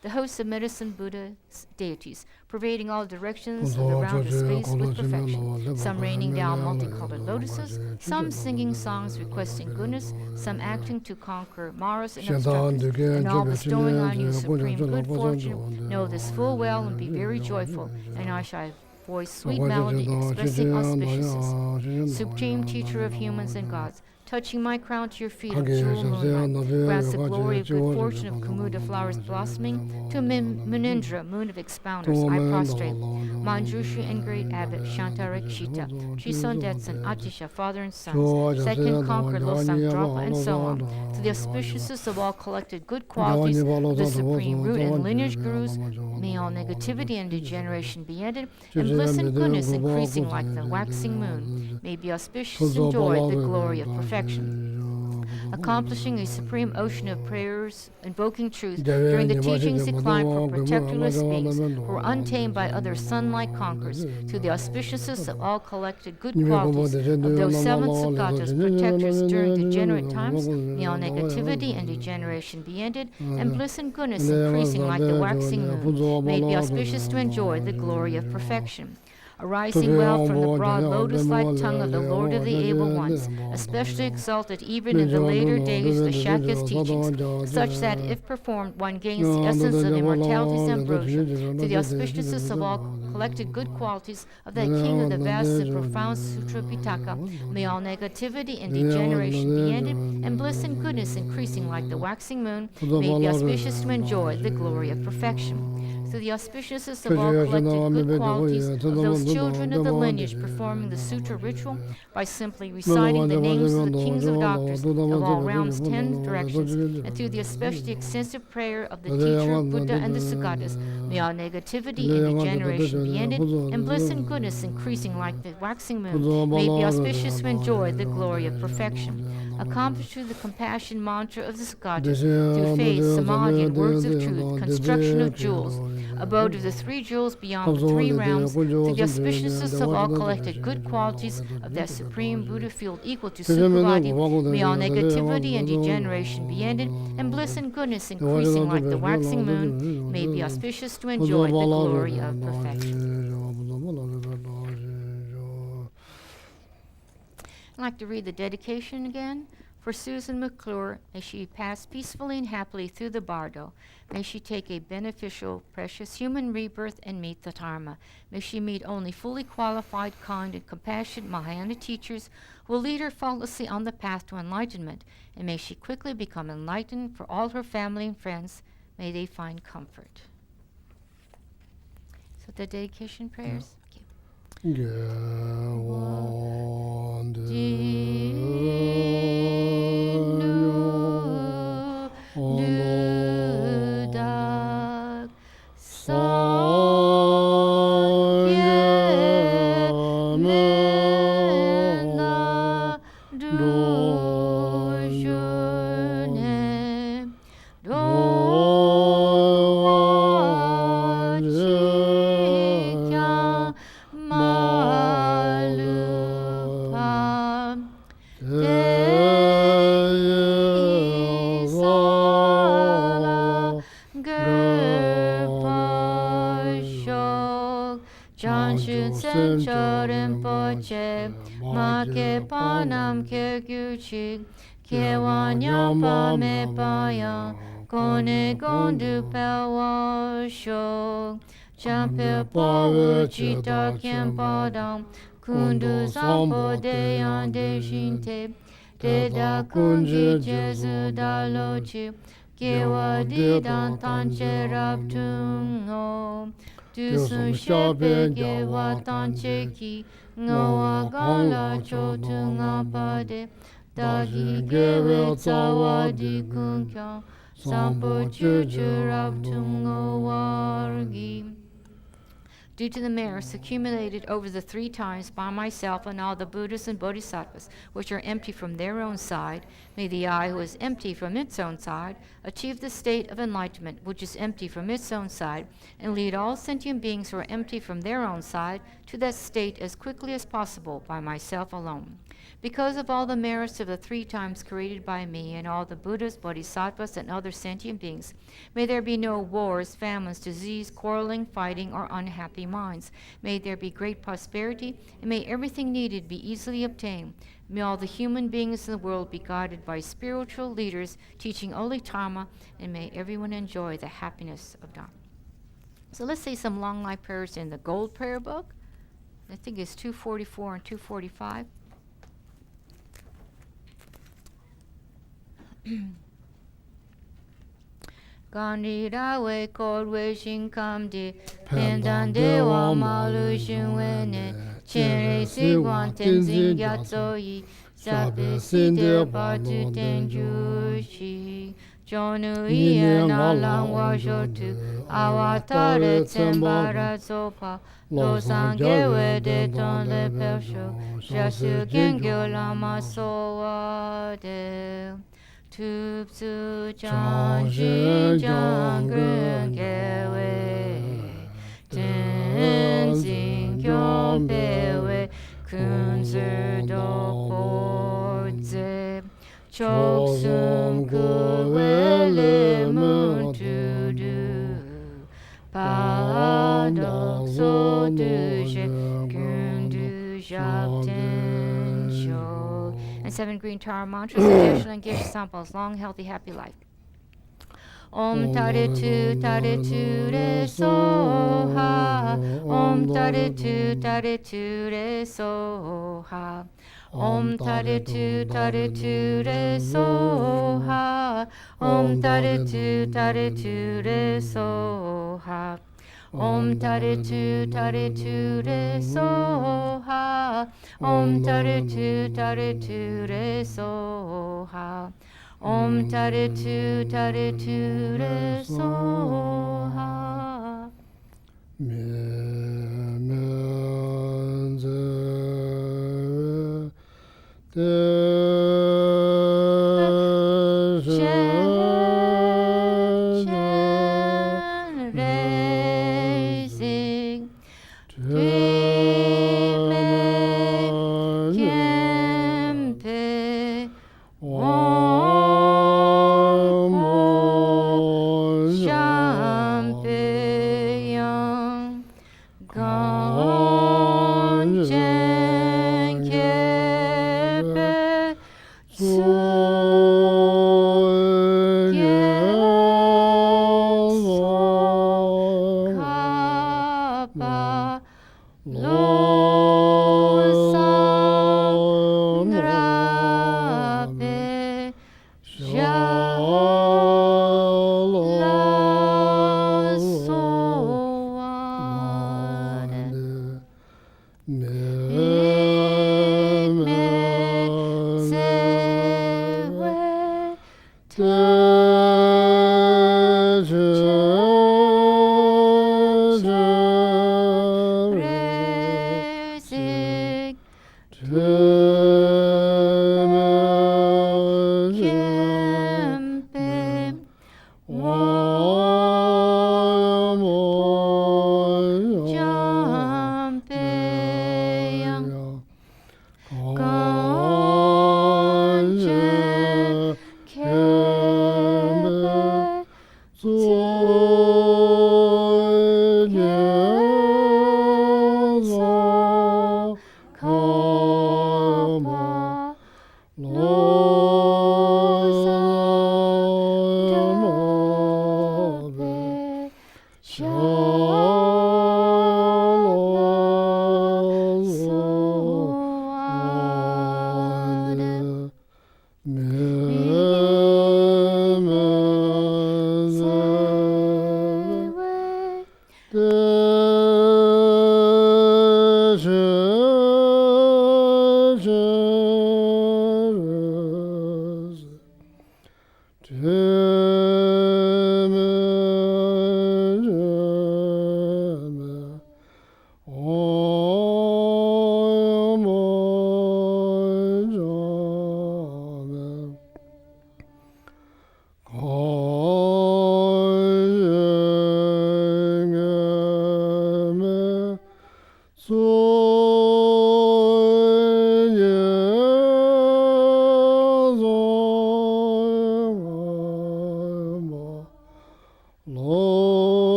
The hosts of medicine Buddha deities, pervading all directions of the round of space with perfection, some raining down multicolored lotuses, some singing songs requesting goodness, some acting to conquer Maras and obstructions, and all bestowing on you supreme good fortune. Know this full well and be very joyful, and I shall voice sweet melody expressing auspiciousness. Supreme teacher of humans and gods, touching my crown to your feet of jewel moonlight, grants the glory of good fortune of Kumuda flowers blossoming to Munindra, moon of expounders, I prostrate. Manjushri and great abbot Shantarakshita, Chison Detsun, Atisha, father and sons, second conqueror Losang Drapa, and so on, to the auspiciousness of all collected good qualities of the supreme root and lineage gurus, may all negativity and degeneration be ended, and bliss and goodness increasing like the waxing moon, may be auspicious and joy the glory of perfection. Accomplishing a supreme ocean of prayers, invoking truth during the teachings declined for protectorless beings who are untamed by other sun-like conquerors, to the auspiciousness of all collected good qualities of those seven Sagatas, protectors during degenerate times, may all negativity and degeneration be ended, and bliss and goodness increasing like the waxing moon, may be auspicious to enjoy the glory of perfection. Arising well from the broad lotus-like tongue of the Lord of the Able Ones, especially exalted even in the later days the Shakya's teachings, such that if performed one gains the essence of immortality's ambrosia, to the auspiciousness of all collected good qualities of that king of the vast and profound Sutra Pitaka, may all negativity and degeneration be ended, and bliss and goodness increasing like the waxing moon, may be auspicious to enjoy the glory of perfection. Through the auspiciousness of all collected good qualities of those children of the lineage performing the sutra ritual by simply reciting the names of the kings of doctors of all realms, 10 directions, and through the especially extensive prayer of the teacher of Buddha and the Sagatas, may all negativity and degeneration be ended, and bliss and goodness increasing like the waxing moon, may be auspicious to enjoy the glory of perfection. Accomplished through the compassion mantra of the Sagatas, through faith, samadhi, and words of truth, construction of jewels, abode of the three jewels beyond the three realms, through the auspiciousness of all collected good qualities of that supreme Buddha field equal to Sukhavati, may all negativity and degeneration be ended, and bliss and goodness increasing like the waxing moon, may be auspicious to enjoy the glory of perfection. I'd like to read the dedication again. For Susan McClure, may she pass peacefully and happily through the bardo. May she take a beneficial, precious human rebirth and meet the Dharma. May she meet only fully qualified, kind, and compassionate Mahayana teachers who will lead her faultlessly on the path to enlightenment. And may she quickly become enlightened for all her family and friends. May they find comfort. So the dedication prayers. due to the merits accumulated over the 3 times by myself and all the Buddhas and Bodhisattvas, which are empty from their own side, may the I, who is empty from its own side, achieve the state of enlightenment, which is empty from its own side, and lead all sentient beings who are empty from their own side to that state as quickly as possible by myself alone. Because of all the merits of the 3 times created by me and all the Buddhas, Bodhisattvas, and other sentient beings, may there be no wars, famines, disease, quarreling, fighting, or unhappy minds. May there be great prosperity, and may everything needed be easily obtained. May all the human beings in the world be guided by spiritual leaders teaching only Dharma, and may everyone enjoy the happiness of Dharma. So let's say some long life prayers in the Gold Prayer Book. I think it's 244 and 245. Gandhira we kod we shin kam di pendan de wa malu shin we ne chen re si wan tenzin gyatso yi sabe si de pa tu ten ju shi jonu iye na lang wa shotu awatare tsembara sopa lo san ge we de ton le persho shasu gengyo lama so wa de Tupsu chan shin chan grun ge we tenzin kyom pe we kun se do po ze chok sum ku we le mun tu du pa dok so du she kun du shak ten sho. And 7 green Tara mantras, additional and Geshe samples, long, healthy, happy life. Om tare tu re so ha. Om tare tu re so ha. Om tare tu re so ha. Om tare tu re so ha. Om tare tu re so ha. Om tare tu re so ha. Om tare tu re so ha.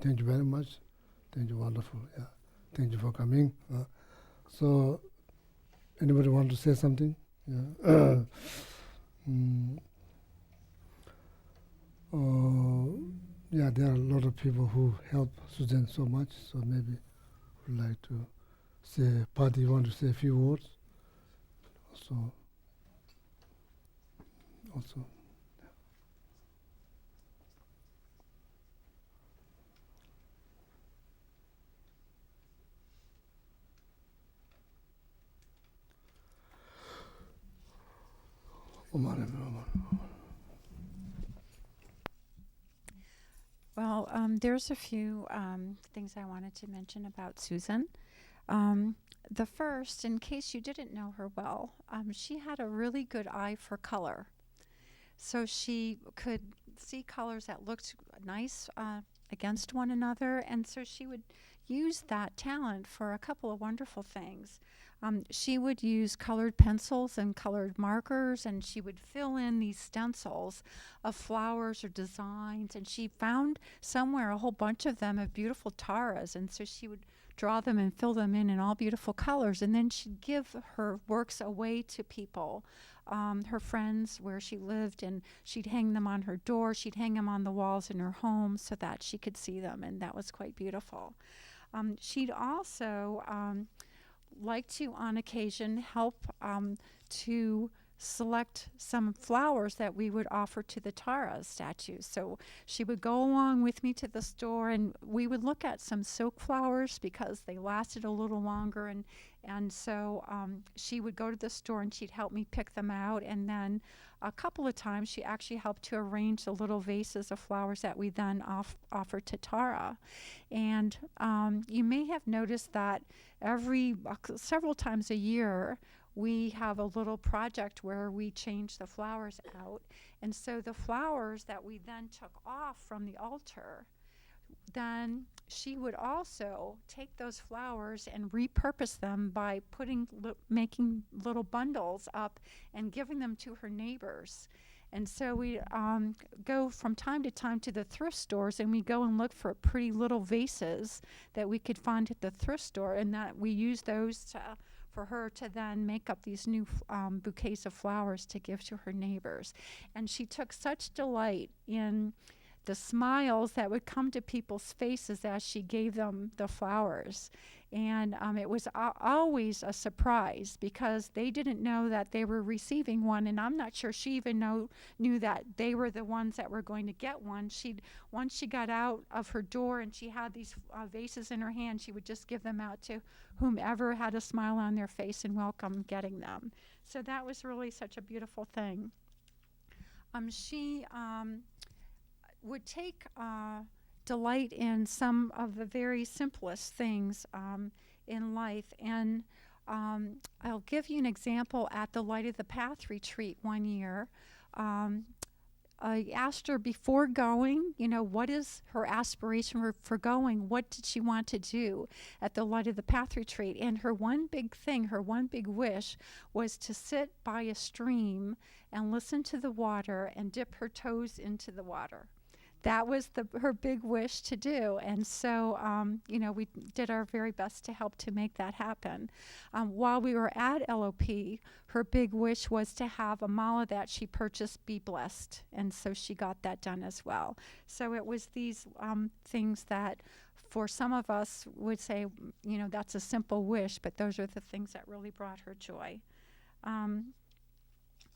Thank you very much. Thank you, wonderful. Yeah, thank you for coming. So, anybody want to say something? Yeah. Yeah, there are a lot of people who help Susan so much. So maybe would like to say, Patty, you want to say a few words? Also. Well, there's a few things I wanted to mention about Susan. The first, in case you didn't know her well, she had a really good eye for color. So she could see colors that looked nice against one another, and so she would use that talent for a couple of wonderful things. She would use colored pencils and colored markers, and she would fill in these stencils of flowers or designs, and she found somewhere a whole bunch of them of beautiful taras, and so she would draw them and fill them in all beautiful colors, and then she'd give her works away to people, her friends where she lived, and she'd hang them on her door. She'd hang them on the walls in her home so that she could see them, and that was quite beautiful. She'd also like to, on occasion, help to select some flowers that we would offer to the Tara statues. So she would go along with me to the store, and we would look at some silk flowers because they lasted a little longer, and so she would go to the store and she'd help me pick them out, and then a couple of times she actually helped to arrange the little vases of flowers that we then offered to Tara. And you may have noticed that several times a year we have a little project where we change the flowers out. And so the flowers that we then took off from the altar, then she would also take those flowers and repurpose them by making little bundles up and giving them to her neighbors. And so we go from time to time to the thrift stores, and we go and look for pretty little vases that we could find at the thrift store, and that we use those for her to then make up these new bouquets of flowers to give to her neighbors. And she took such delight in the smiles that would come to people's faces as she gave them the flowers. And it was always a surprise because they didn't know that they were receiving one, and I'm not sure she even knew that they were the ones that were going to get one. Once she got out of her door and she had these vases in her hand, she would just give them out to whomever had a smile on their face and welcome getting them. So that was really such a beautiful thing. She would take delight in some of the very simplest things in life, and I'll give you an example. At the Light of the Path retreat one year, I asked her before going, what is her aspiration for going? What did she want to do at the Light of the Path retreat? And her one big thing, her one big wish was to sit by a stream and listen to the water and dip her toes into the water. That was her big wish to do. And so, we did our very best to help to make that happen. While we were at LOP, her big wish was to have a mala that she purchased be blessed. And so she got that done as well. So it was these things that for some of us would say, that's a simple wish, but those are the things that really brought her joy.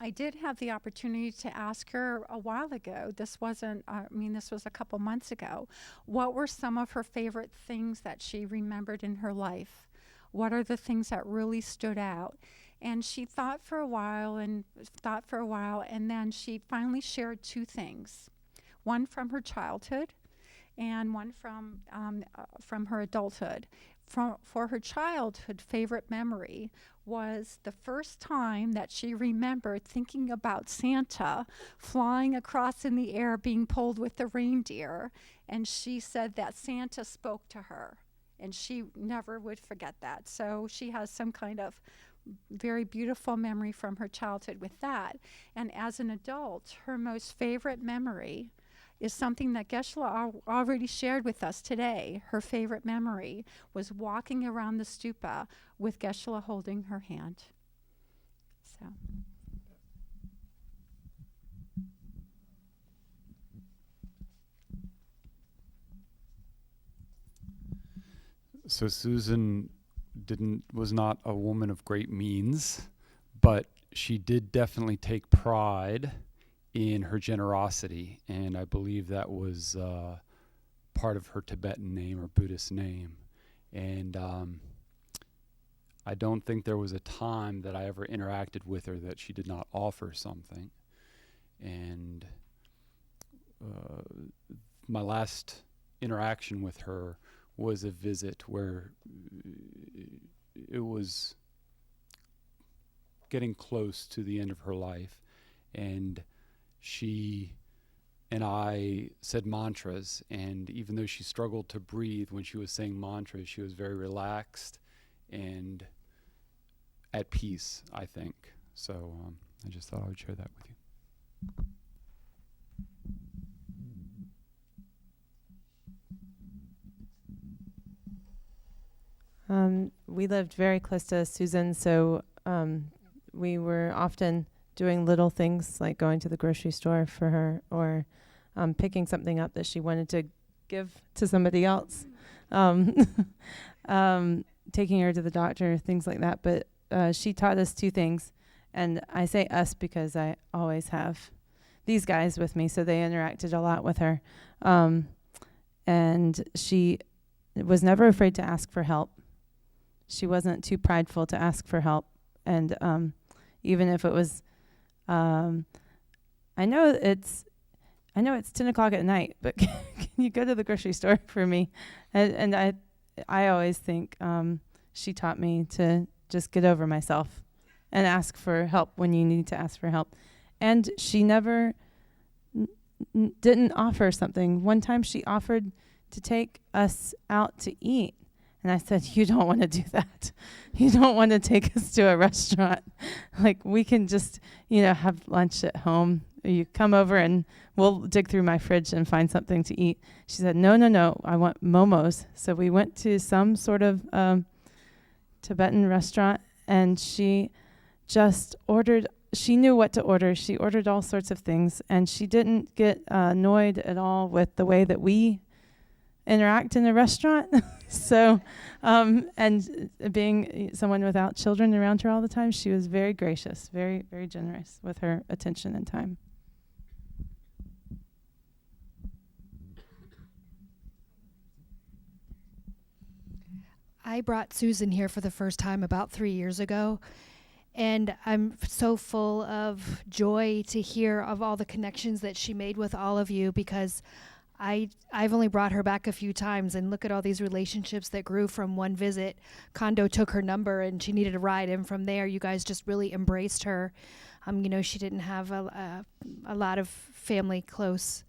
I did have the opportunity to ask her a while ago. This wasn't, this was a couple months ago. What were some of her favorite things that she remembered in her life? What are the things that really stood out? And she thought for a while, and then she finally shared two things. One from her childhood and one from her adulthood. For her childhood favorite memory was the first time that she remembered thinking about Santa flying across in the air being pulled with the reindeer, and she said that Santa spoke to her, and she never would forget that. So she has some kind of very beautiful memory from her childhood with that. And as an adult, her most favorite memory is something that Geshe already shared with us today. Her favorite memory was walking around the stupa with Geshe holding her hand. So. So Susan was not a woman of great means, but she did definitely take pride in her generosity, and I believe that was part of her Tibetan name or Buddhist name. And I don't think there was a time that I ever interacted with her that she did not offer something. And my last interaction with her was a visit where it was getting close to the end of her life, and she and I said mantras, and even though she struggled to breathe when she was saying mantras, she was very relaxed and at peace, I think. So I just thought I would share that with you. We lived very close to Susan, so we were often doing little things like going to the grocery store for her, or picking something up that she wanted to give to somebody else, taking her to the doctor, things like that. But she taught us two things, and I say us because I always have these guys with me, so they interacted a lot with her. And she was never afraid to ask for help. She wasn't too prideful to ask for help. And even if it was, I know it's 10 o'clock at night, but can you go to the grocery store for me? And I always think she taught me to just get over myself and ask for help when you need to ask for help. And she never didn't offer something. One time she offered to take us out to eat. And I said, you don't want to do that. You don't want to take us to a restaurant. Like, we can just, have lunch at home. You come over and we'll dig through my fridge and find something to eat. She said, no, I want momos. So we went to some sort of Tibetan restaurant, and she just ordered. She knew what to order. She ordered all sorts of things, and she didn't get annoyed at all with the way that we interact in a restaurant. So, and being someone without children around her all the time, she was very gracious, very, very generous with her attention and time. I brought Susan here for the first time about 3 years ago, and I'm so full of joy to hear of all the connections that she made with all of you, because I've only brought her back a few times, and look at all these relationships that grew from one visit. Condo took her number, and she needed a ride, and from there, you guys just really embraced her. She didn't have a lot of family close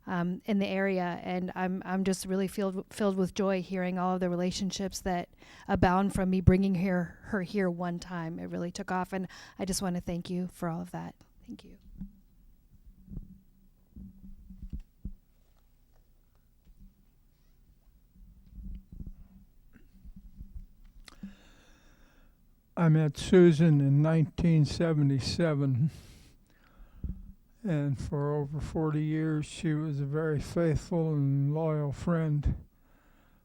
in the area, and I'm just really filled with joy hearing all of the relationships that abound from me bringing her here one time. It really took off, and I just want to thank you for all of that. Thank you. I met Susan in 1977, and for over 40 years she was a very faithful and loyal friend.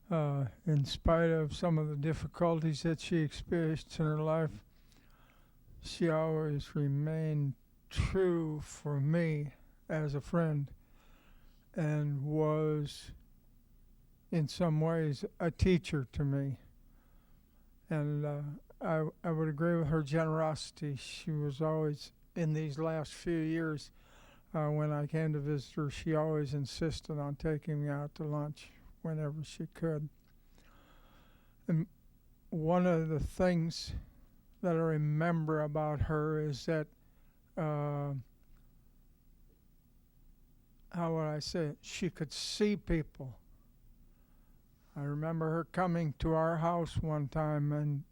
In spite of some of the difficulties that she experienced in her life, she always remained true for me as a friend, and was in some ways a teacher to me. And I would agree with her generosity. She was always, in these last few years, when I came to visit her, she always insisted on taking me out to lunch whenever she could. And one of the things that I remember about her is that, how would I say it? She could see people. I remember her coming to our house one time, and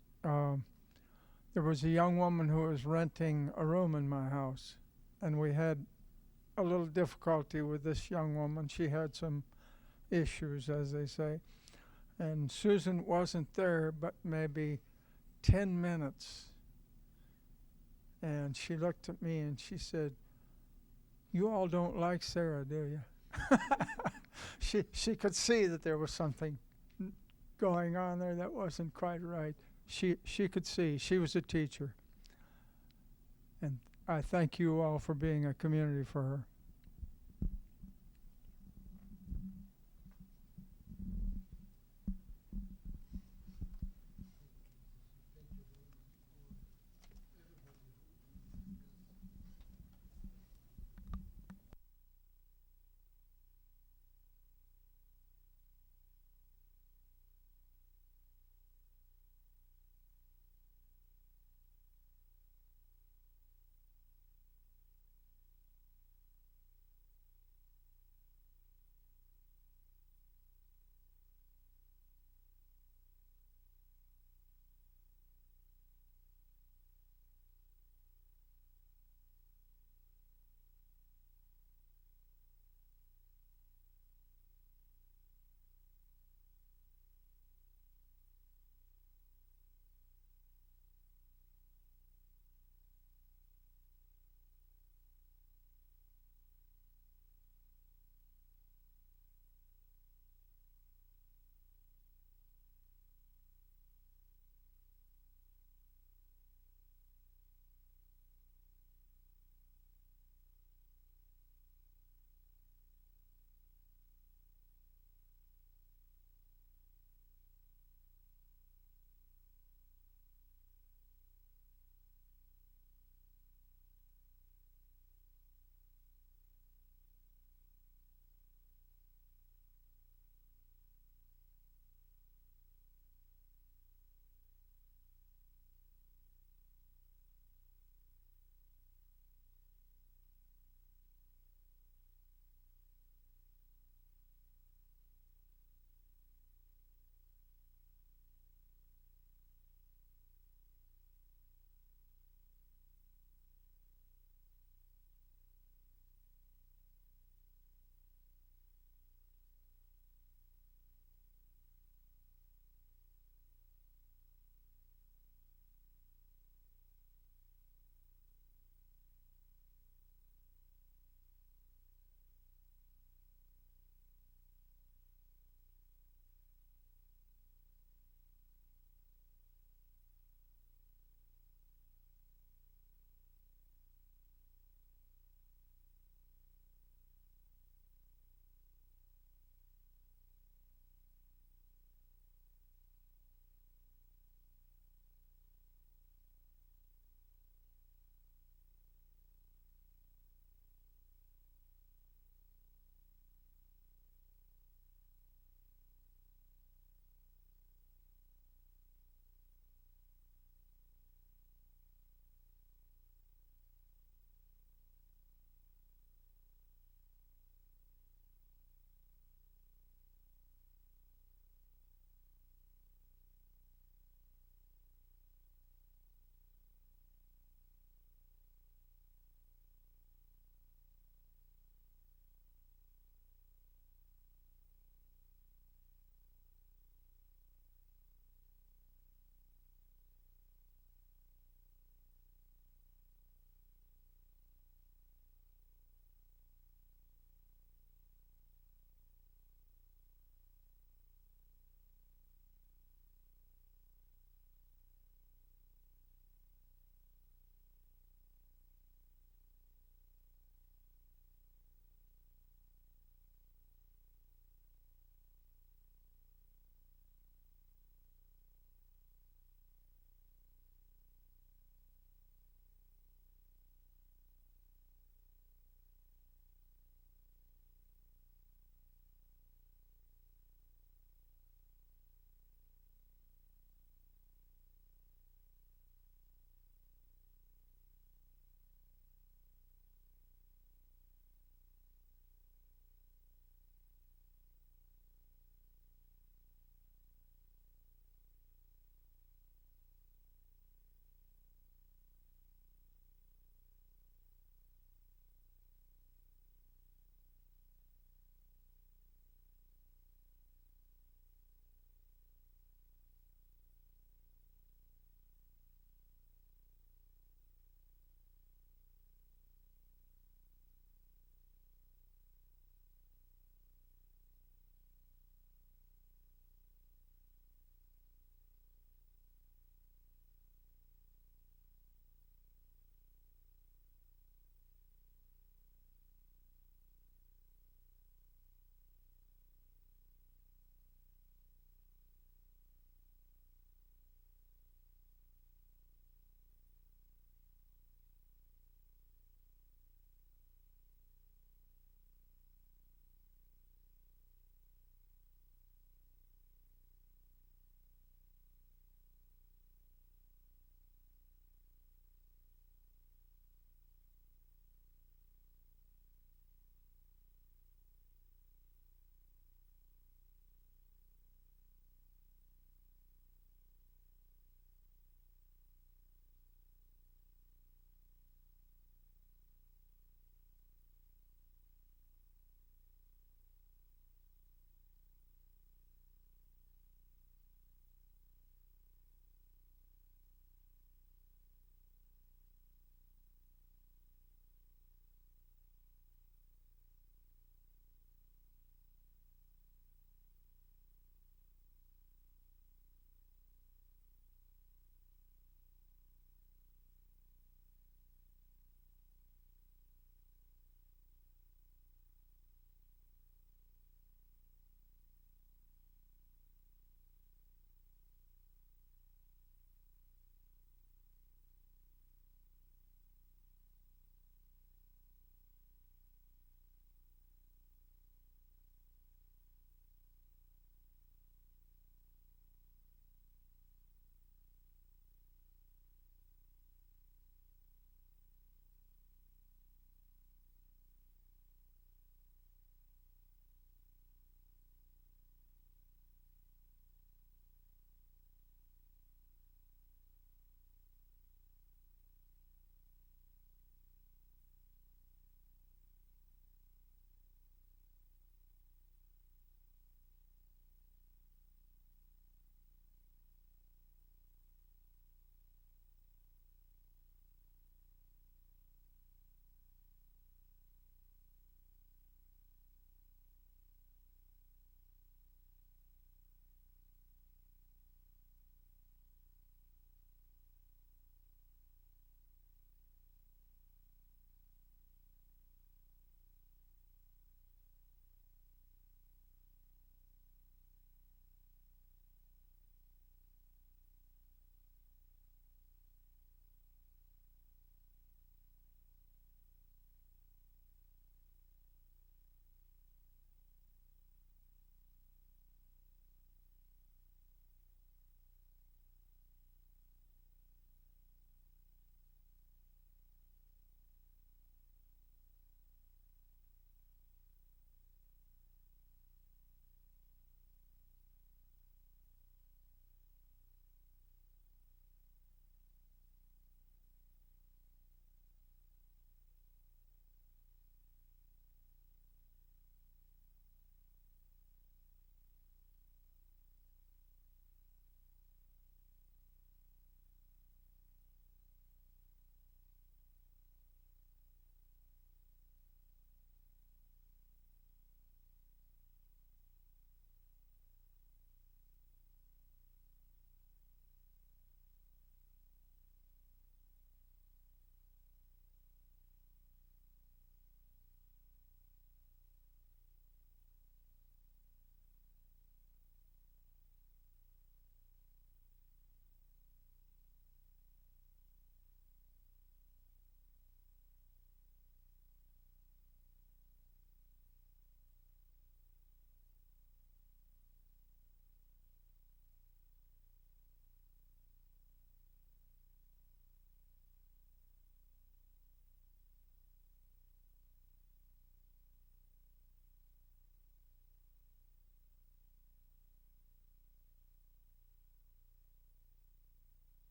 there was a young woman who was renting a room in my house, and we had a little difficulty with this young woman. She had some issues, as they say, and Susan wasn't there but maybe 10 minutes, and she looked at me and she said, "You all don't like Sarah, do you?" She could see that there was something going on there that wasn't quite right. She could see. She was a teacher. And I thank you all for being a community for her.